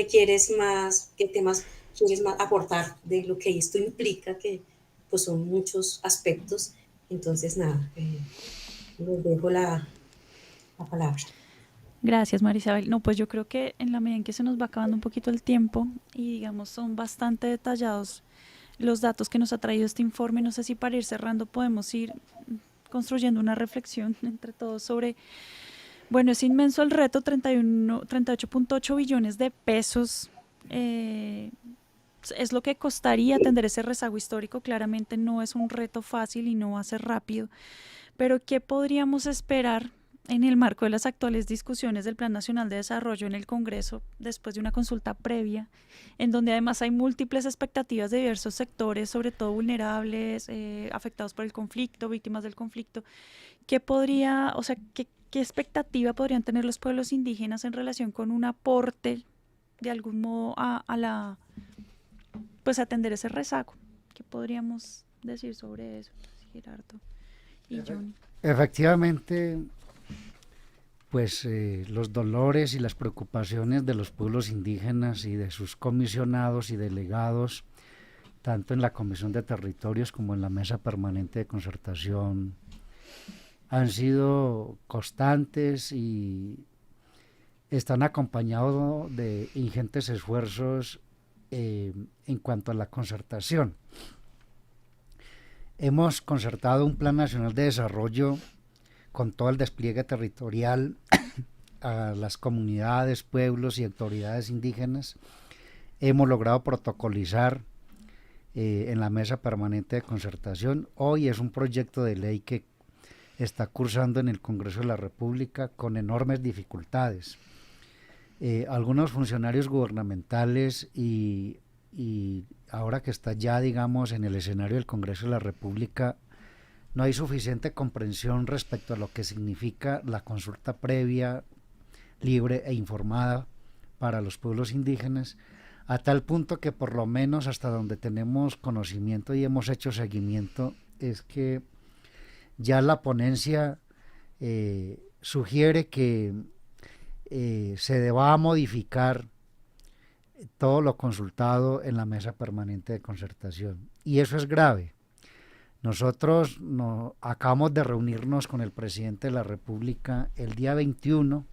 quieres más, qué temas quieres más aportar de lo que esto implica, que pues son muchos aspectos? Entonces, nada, les dejo la palabra. Gracias, María Isabel. No, pues yo creo que en la medida en que se nos va acabando un poquito el tiempo y digamos son bastante detallados los datos que nos ha traído este informe, no sé si para ir cerrando podemos ir construyendo una reflexión entre todos sobre, bueno, es inmenso el reto, 38.8 billones de pesos, es lo que costaría atender ese rezago histórico. Claramente no es un reto fácil y no va a ser rápido, pero ¿qué podríamos esperar en el marco de las actuales discusiones del Plan Nacional de Desarrollo en el Congreso, después de una consulta previa, en donde además hay múltiples expectativas de diversos sectores, sobre todo vulnerables, afectados por el conflicto, víctimas del conflicto? ¿Qué expectativa podrían tener los pueblos indígenas en relación con un aporte, de algún modo, pues atender ese rezago? ¿Qué podríamos decir sobre eso, Gerardo y Johnny? Efectivamente, pues los dolores y las preocupaciones de los pueblos indígenas y de sus comisionados y delegados, tanto en la Comisión de Territorios como en la Mesa Permanente de Concertación, han sido constantes y están acompañados de ingentes esfuerzos en cuanto a la concertación. Hemos concertado un Plan Nacional de Desarrollo con todo el despliegue territorial a las comunidades, pueblos y autoridades indígenas. Hemos logrado protocolizar en la Mesa Permanente de Concertación. Hoy es un proyecto de ley que está cursando en el Congreso de la República con enormes dificultades. Algunos funcionarios gubernamentales y ahora que está ya, digamos, en el escenario del Congreso de la República, no hay suficiente comprensión respecto a lo que significa la consulta previa, libre e informada para los pueblos indígenas, a tal punto que por lo menos hasta donde tenemos conocimiento y hemos hecho seguimiento, es que ya la ponencia sugiere que se deba modificar todo lo consultado en la mesa permanente de concertación, y eso es grave. Nosotros acabamos de reunirnos con el presidente de la República el día 21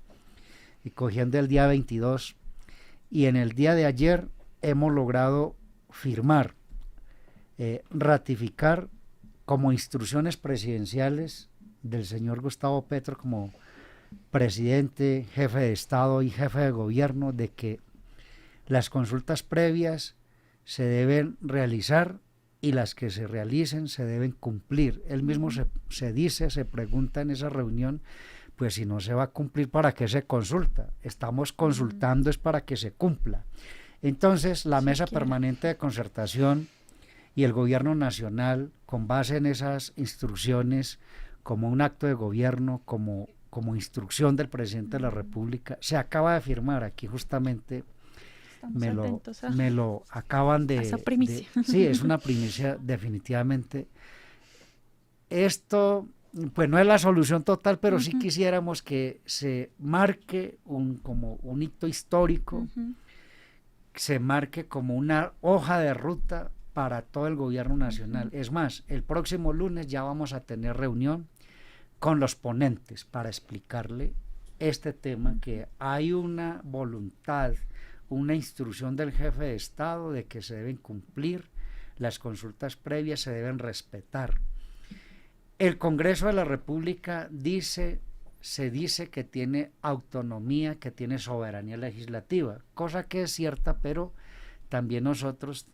y cogiendo el día 22, y en el día de ayer hemos logrado firmar, ratificar como instrucciones presidenciales del señor Gustavo Petro como presidente, jefe de Estado y jefe de gobierno, de que las consultas previas se deben realizar y las que se realicen se deben cumplir. Él mismo se pregunta en esa reunión, pues si no se va a cumplir, ¿para qué se consulta? Estamos consultando es para que se cumpla. Entonces, la mesa permanente de concertación y el gobierno nacional, con base en esas instrucciones, como un acto de gobierno, como instrucción del presidente de la República, se acaba de firmar aquí justamente. Me lo acaban de... Esa primicia. Sí, es una primicia definitivamente. Esto, pues no es la solución total, pero sí quisiéramos que se marque como un hito histórico, se marque como una hoja de ruta para todo el gobierno nacional. Es más, el próximo lunes ya vamos a tener reunión con los ponentes para explicarle este tema, que hay una voluntad, una instrucción del jefe de Estado de que se deben cumplir, las consultas previas se deben respetar. El Congreso de la República se dice que tiene autonomía, que tiene soberanía legislativa, cosa que es cierta, pero también nosotros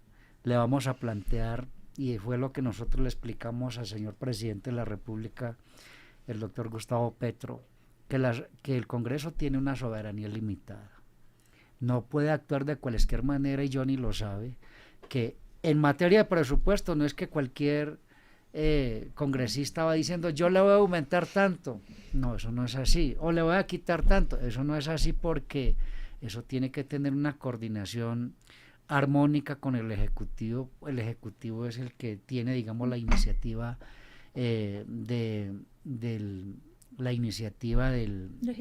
le vamos a plantear, y fue lo que nosotros le explicamos al señor presidente de la República, el doctor Gustavo Petro, que el Congreso tiene una soberanía limitada. No puede actuar de cualquier manera, y Johnny lo sabe, que en materia de presupuesto no es que cualquier congresista va diciendo yo le voy a aumentar tanto, no, eso no es así, o le voy a quitar tanto, eso no es así, porque eso tiene que tener una coordinación armónica con el Ejecutivo. El Ejecutivo es el que tiene, digamos, la iniciativa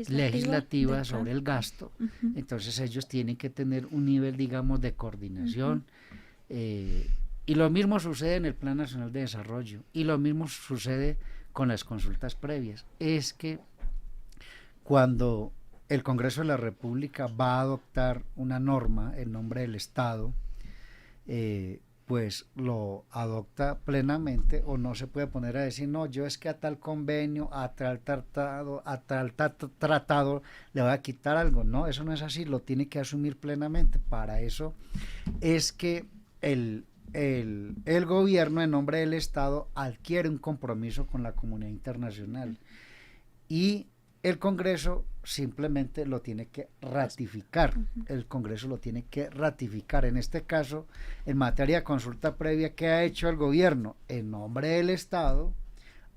legislativa sobre el gasto. Entonces ellos tienen que tener un nivel, digamos, de coordinación, y lo mismo sucede en el Plan Nacional de Desarrollo, y lo mismo sucede con las consultas previas. Es que cuando el Congreso de la República va a adoptar una norma en nombre del Estado, pues lo adopta plenamente, o no se puede poner a decir, no, yo es que a tal convenio, a tal tratado le voy a quitar algo. No, eso no es así, lo tiene que asumir plenamente. Para eso es que el gobierno, en nombre del Estado, adquiere un compromiso con la comunidad internacional, y el Congreso simplemente lo tiene que ratificar. El Congreso lo tiene que ratificar. En este caso, en materia de consulta previa, ¿qué ha hecho el gobierno? En nombre del Estado,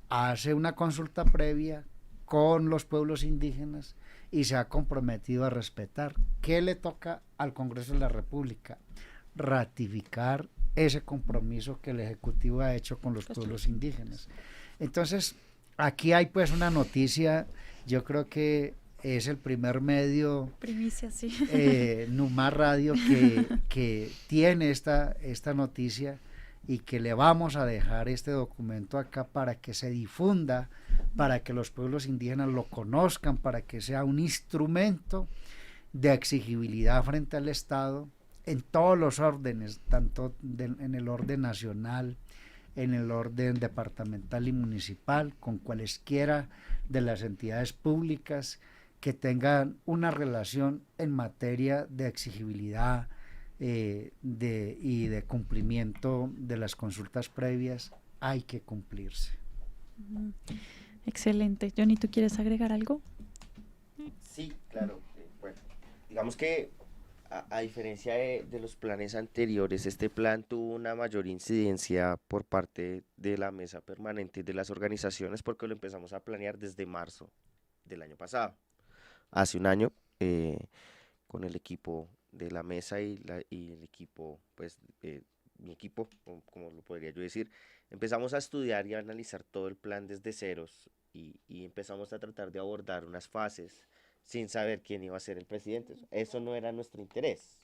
hace una consulta previa con los pueblos indígenas y se ha comprometido a respetar. ¿Qué le toca al Congreso de la República? Ratificar ese compromiso que el Ejecutivo ha hecho con los pueblos indígenas. Entonces, aquí hay pues una noticia. Yo creo que es el primer medio, primicia, sí. Numa Radio, que tiene esta noticia, y que le vamos a dejar este documento acá para que se difunda, para que los pueblos indígenas lo conozcan, para que sea un instrumento de exigibilidad frente al Estado en todos los órdenes, tanto en el orden nacional, en el orden departamental y municipal, con cualesquiera de las entidades públicas que tengan una relación en materia de exigibilidad y de cumplimiento de las consultas previas. Hay que cumplirse. Excelente. Johnny, ¿tú quieres agregar algo? Sí, claro. Bueno, digamos que a diferencia de los planes anteriores, este plan tuvo una mayor incidencia por parte de la mesa permanente y de las organizaciones porque lo empezamos a planear desde marzo del año pasado. Hace un año, con el equipo de la mesa y el equipo, pues, mi equipo, como lo podría yo decir, empezamos a estudiar y a analizar todo el plan desde ceros y empezamos a tratar de abordar unas fases sin saber quién iba a ser el presidente. Eso no era nuestro interés.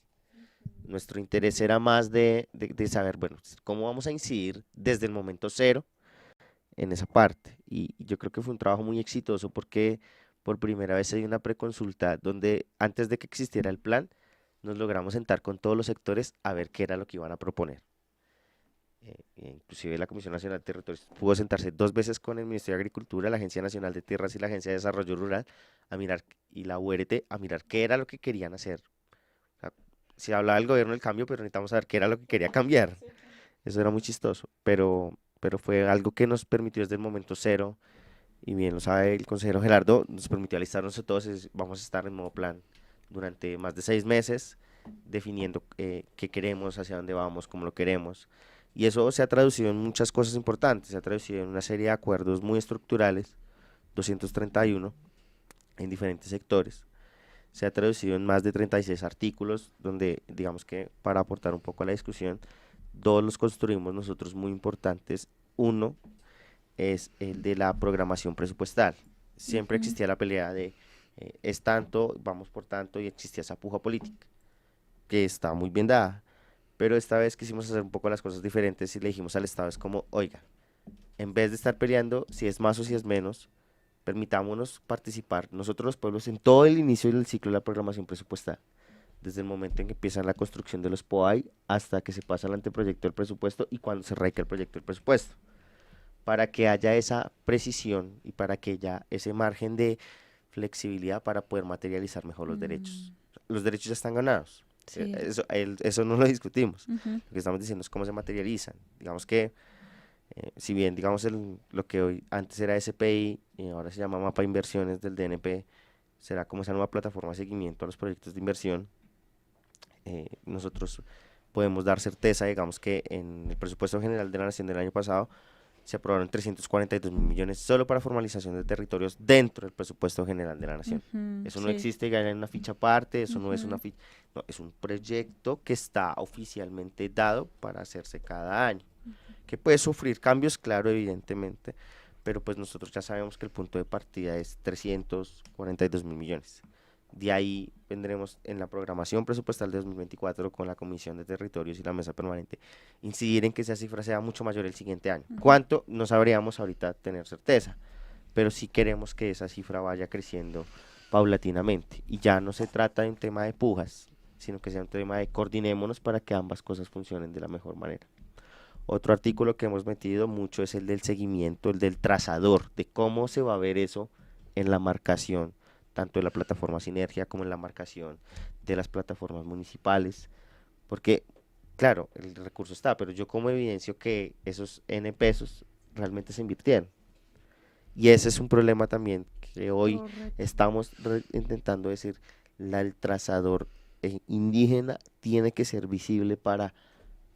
Nuestro interés era más de saber, bueno, cómo vamos a incidir desde el momento cero en esa parte. Y yo creo que fue un trabajo muy exitoso porque por primera vez se dio una preconsulta donde antes de que existiera el plan, nos logramos sentar con todos los sectores a ver qué era lo que iban a proponer. Inclusive la Comisión Nacional de Territorios pudo sentarse 2 veces con el Ministerio de Agricultura, la Agencia Nacional de Tierras y la Agencia de Desarrollo Rural a mirar, y la URT a mirar qué era lo que querían hacer. O sea, se hablaba del gobierno del cambio, pero necesitamos saber qué era lo que quería cambiar. Eso era muy chistoso, pero fue algo que nos permitió desde el momento cero, y bien lo sabe el consejero Gerardo, nos permitió alistarnos a todos. Vamos a estar en modo plan durante más de 6 meses, definiendo qué queremos, hacia dónde vamos, cómo lo queremos. Y eso se ha traducido en muchas cosas importantes, se ha traducido en una serie de acuerdos muy estructurales, 231, en diferentes sectores. Se ha traducido en más de 36 artículos, donde, digamos que para aportar un poco a la discusión, 2 los construimos nosotros muy importantes. Uno es el de la programación presupuestal. Siempre existía la pelea de es tanto, vamos por tanto, y existía esa puja política, que está muy bien dada. Pero esta vez quisimos hacer un poco las cosas diferentes y le dijimos al Estado, es como, oiga, en vez de estar peleando si es más o si es menos, permitámonos participar nosotros los pueblos en todo el inicio del ciclo de la programación presupuestal, desde el momento en que empieza la construcción de los POAI hasta que se pasa al anteproyecto del presupuesto y cuando se radica el proyecto del presupuesto, para que haya esa precisión y para que haya ese margen de flexibilidad para poder materializar mejor los derechos. Los derechos ya están ganados. Sí. Eso no lo discutimos. Lo que estamos diciendo es cómo se materializan. Digamos que, si bien digamos lo que hoy antes era SPI y ahora se llama Mapa de Inversiones del DNP, será como esa nueva plataforma de seguimiento a los proyectos de inversión. Nosotros podemos dar certeza, digamos que en el presupuesto general de la Nación del año pasado se aprobaron 342 mil millones solo para formalización de territorios dentro del presupuesto general de la Nación. Eso no existe ya en una ficha aparte, eso no es una ficha, no, es un proyecto que está oficialmente dado para hacerse cada año, que puede sufrir cambios, claro, evidentemente, pero pues nosotros ya sabemos que el punto de partida es 342 mil millones. De ahí vendremos en la programación presupuestal de 2024 con la Comisión de Territorios y la Mesa Permanente, incidir en que esa cifra sea mucho mayor el siguiente año. ¿Cuánto? No sabríamos ahorita tener certeza, pero sí queremos que esa cifra vaya creciendo paulatinamente. Y ya no se trata de un tema de pujas, sino que sea un tema de coordinémonos para que ambas cosas funcionen de la mejor manera. Otro artículo que hemos metido mucho es el del seguimiento, el del trazador, de cómo se va a ver eso en la marcación, tanto de la plataforma Sinergia como en la marcación de las plataformas municipales, porque, claro, el recurso está, pero yo como evidencio que esos N pesos realmente se invirtieron, y ese es un problema también que hoy estamos intentando decir, el trazador indígena tiene que ser visible para,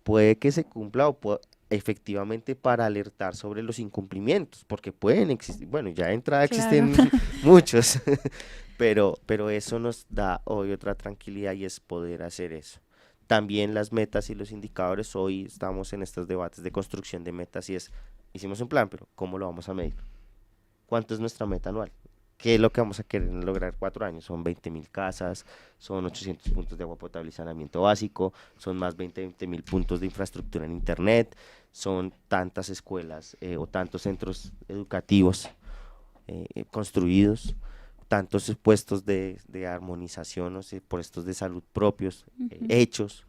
puede que se cumpla o efectivamente para alertar sobre los incumplimientos, porque pueden existir, bueno, ya de entrada existen muchos, pero eso nos da hoy otra tranquilidad y es poder hacer eso. También las metas y los indicadores, hoy estamos en estos debates de construcción de metas y hicimos un plan, pero ¿cómo lo vamos a medir? ¿Cuánto es nuestra meta anual? ¿Qué es lo que vamos a querer lograr 4 años? Son 20.000 casas, son 800 puntos de agua potable y saneamiento básico, son más 20.000 puntos de infraestructura en internet, son tantas escuelas o tantos centros educativos construidos, tantos puestos de armonización, o sea, puestos de salud propios hechos.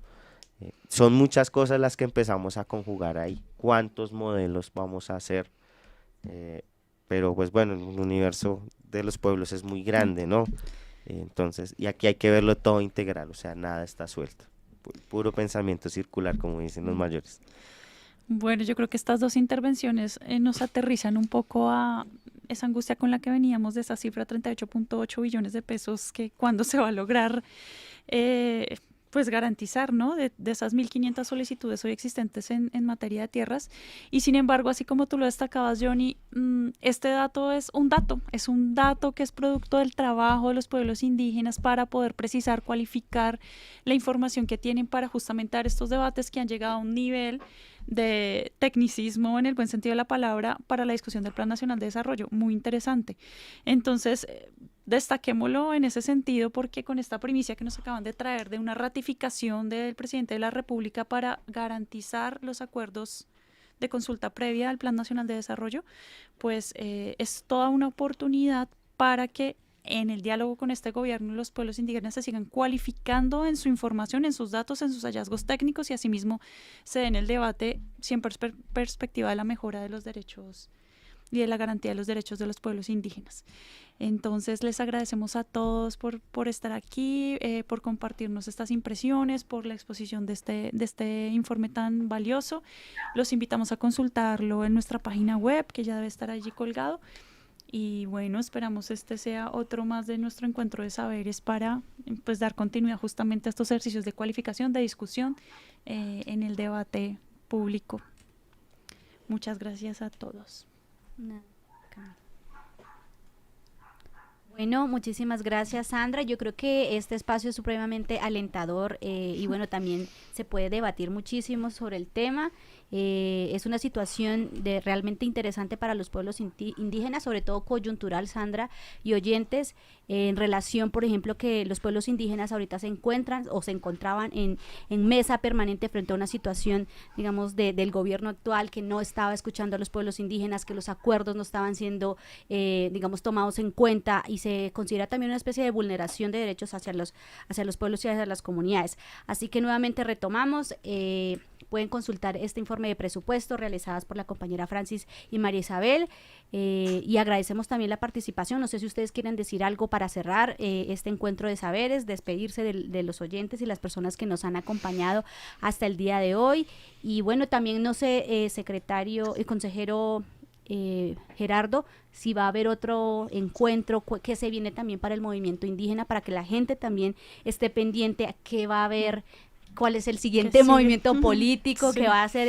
Son muchas cosas las que empezamos a conjugar ahí. ¿Cuántos modelos vamos a hacer? Pero pues bueno, el universo de los pueblos es muy grande, ¿no? Entonces, y aquí hay que verlo todo integral, o sea, nada está suelto. Puro pensamiento circular, como dicen los mayores. Bueno, yo creo que estas 2 intervenciones nos aterrizan un poco a esa angustia con la que veníamos de esa cifra 38.8 billones de pesos, que cuándo se va a lograr. pues garantizar, ¿no? De esas 1.500 solicitudes hoy existentes en materia de tierras. Y sin embargo, así como tú lo destacabas, Johnny, este dato es un dato que es producto del trabajo de los pueblos indígenas para poder precisar, cualificar la información que tienen para justamente dar estos debates que han llegado a un nivel de tecnicismo en el buen sentido de la palabra para la discusión del Plan Nacional de Desarrollo. Muy interesante. Entonces, destaquémoslo en ese sentido porque con esta primicia que nos acaban de traer de una ratificación del presidente de la República para garantizar los acuerdos de consulta previa al Plan Nacional de Desarrollo, pues es toda una oportunidad para que en el diálogo con este gobierno los pueblos indígenas se sigan cualificando en su información, en sus datos, en sus hallazgos técnicos y asimismo se den el debate siempre perspectiva de la mejora de los derechos y de la garantía de los derechos de los pueblos indígenas. Entonces les agradecemos a todos por estar aquí, por compartirnos estas impresiones, por la exposición de este informe tan valioso. Los invitamos a consultarlo en nuestra página web, que ya debe estar allí colgado. Y bueno, esperamos este sea otro más de nuestro encuentro de saberes para pues dar continuidad justamente a estos ejercicios de cualificación, de discusión en el debate público. Muchas gracias a todos. Bueno, muchísimas gracias, Sandra. Yo creo que este espacio es supremamente alentador y bueno, también se puede debatir muchísimo sobre el tema. Es una situación realmente interesante para los pueblos indígenas, sobre todo coyuntural, Sandra y oyentes, en relación, por ejemplo, que los pueblos indígenas ahorita se encuentran o se encontraban en mesa permanente frente a una situación, digamos, del gobierno actual que no estaba escuchando a los pueblos indígenas, que los acuerdos no estaban siendo, digamos, tomados en cuenta y se considera también una especie de vulneración de derechos hacia los pueblos y hacia las comunidades. Así que nuevamente retomamos, pueden consultar este informe de presupuesto realizadas por la compañera Francis y María Isabel y agradecemos también la participación. No sé si ustedes quieren decir algo para cerrar este encuentro de saberes, despedirse de los oyentes y las personas que nos han acompañado hasta el día de hoy. Y bueno, también no sé, secretario y consejero Gerardo, si va a haber otro encuentro que se viene también para el movimiento indígena, para que la gente también esté pendiente a qué va a haber, cuál es el siguiente movimiento político que va a hacer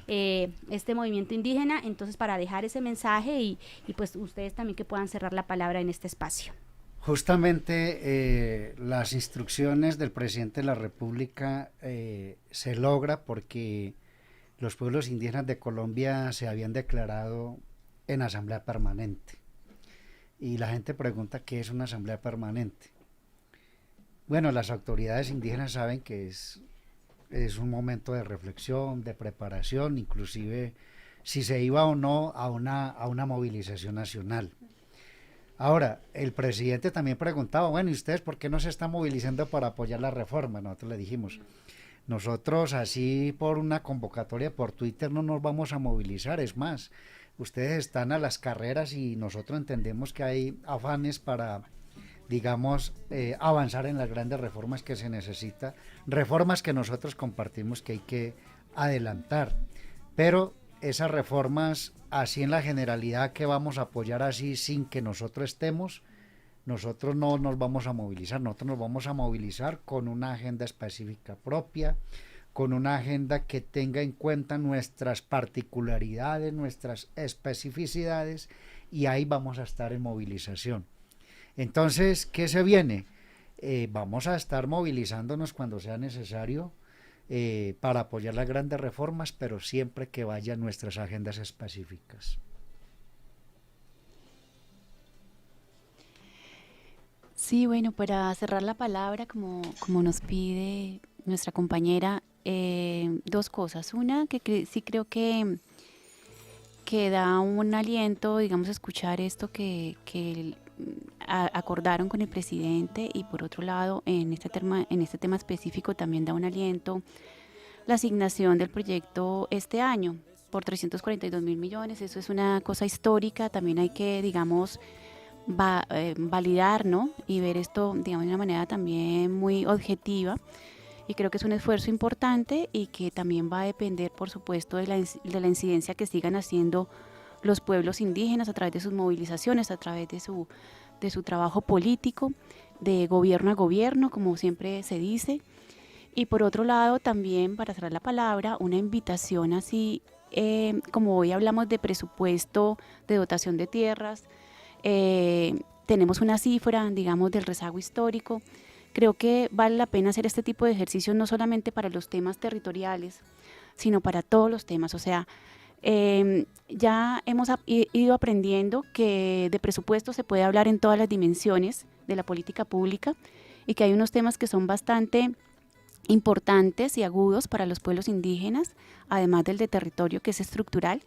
este movimiento indígena. Entonces, para dejar ese mensaje y pues ustedes también que puedan cerrar la palabra en este espacio. Justamente las instrucciones del presidente de la República se logra porque los pueblos indígenas de Colombia se habían declarado en asamblea permanente. Y la gente pregunta qué es una asamblea permanente. Bueno, las autoridades indígenas saben que es un momento de reflexión, de preparación, inclusive si se iba o no a una movilización nacional. Ahora, el presidente también preguntaba, bueno, ¿y ustedes por qué no se están movilizando para apoyar la reforma? Nosotros le dijimos, nosotros así por una convocatoria por Twitter no nos vamos a movilizar, es más, ustedes están a las carreras y nosotros entendemos que hay afanes para, digamos, avanzar en las grandes reformas que se necesita, reformas que nosotros compartimos que hay que adelantar, pero esas reformas así en la generalidad que vamos a apoyar así sin que nosotros estemos, nosotros no nos vamos a movilizar, nosotros nos vamos a movilizar con una agenda específica propia, con una agenda que tenga en cuenta nuestras particularidades, nuestras especificidades, y ahí vamos a estar en movilización. Entonces, ¿qué se viene? Vamos a estar movilizándonos cuando sea necesario para apoyar las grandes reformas, pero siempre que vayan nuestras agendas específicas. Sí, bueno, para cerrar la palabra, como nos pide nuestra compañera, dos cosas. Una, que sí creo que da un aliento, digamos, escuchar esto que acordaron con el presidente, y por otro lado, en este tema específico también da un aliento la asignación del proyecto este año por 342.000 millones. Eso es una cosa histórica, también hay que, digamos, validar, ¿no? Y ver esto, digamos, de una manera también muy objetiva, y creo que es un esfuerzo importante y que también va a depender, por supuesto, de la incidencia que sigan haciendo los pueblos indígenas a través de sus movilizaciones, a través de su trabajo político, de gobierno a gobierno, como siempre se dice. Y por otro lado, también para cerrar la palabra, una invitación así, como hoy hablamos de presupuesto, de dotación de tierras, tenemos una cifra, digamos, del rezago histórico. Creo que vale la pena hacer este tipo de ejercicios no solamente para los temas territoriales, sino para todos los temas. O sea, ya hemos ido aprendiendo que de presupuesto se puede hablar en todas las dimensiones de la política pública y que hay unos temas que son bastante importantes y agudos para los pueblos indígenas, además del de territorio, que es estructural,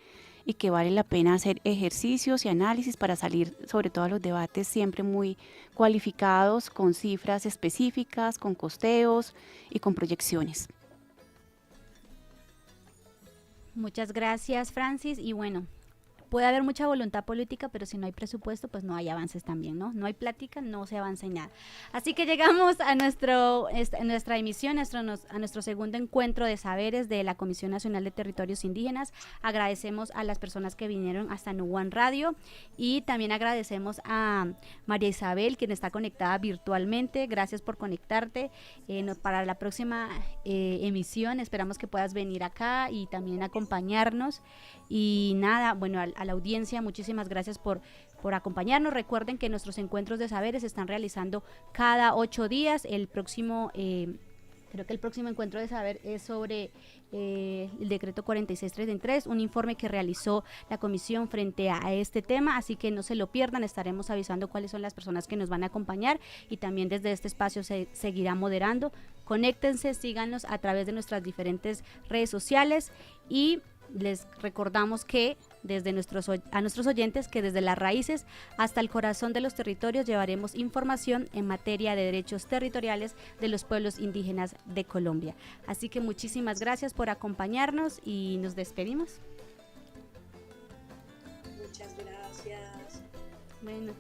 y que vale la pena hacer ejercicios y análisis para salir sobre todo a los debates siempre muy cualificados, con cifras específicas, con costeos y con proyecciones. Muchas gracias, Francis. Y bueno, puede haber mucha voluntad política, pero si no hay presupuesto, pues no hay avances también, ¿no? No hay plática, no se avanza en nada. Así que llegamos a nuestra emisión, a nuestro segundo encuentro de saberes de la Comisión Nacional de Territorios Indígenas. Agradecemos a las personas que vinieron hasta Nuwan Radio y también agradecemos a María Isabel, quien está conectada virtualmente. Gracias por conectarte. Para la próxima emisión esperamos que puedas venir acá y también acompañarnos. Y nada, bueno, a la audiencia, muchísimas gracias por acompañarnos. Recuerden que nuestros encuentros de saberes se están realizando cada 8 días. El próximo, creo que el próximo encuentro de saber es sobre el decreto 4633, un informe que realizó la comisión frente a este tema, así que no se lo pierdan. Estaremos avisando cuáles son las personas que nos van a acompañar y también desde este espacio se seguirá moderando. Conéctense, síganos a través de nuestras diferentes redes sociales y les recordamos que a nuestros oyentes que desde las raíces hasta el corazón de los territorios llevaremos información en materia de derechos territoriales de los pueblos indígenas de Colombia. Así que muchísimas gracias por acompañarnos y nos despedimos. Muchas gracias. Bueno.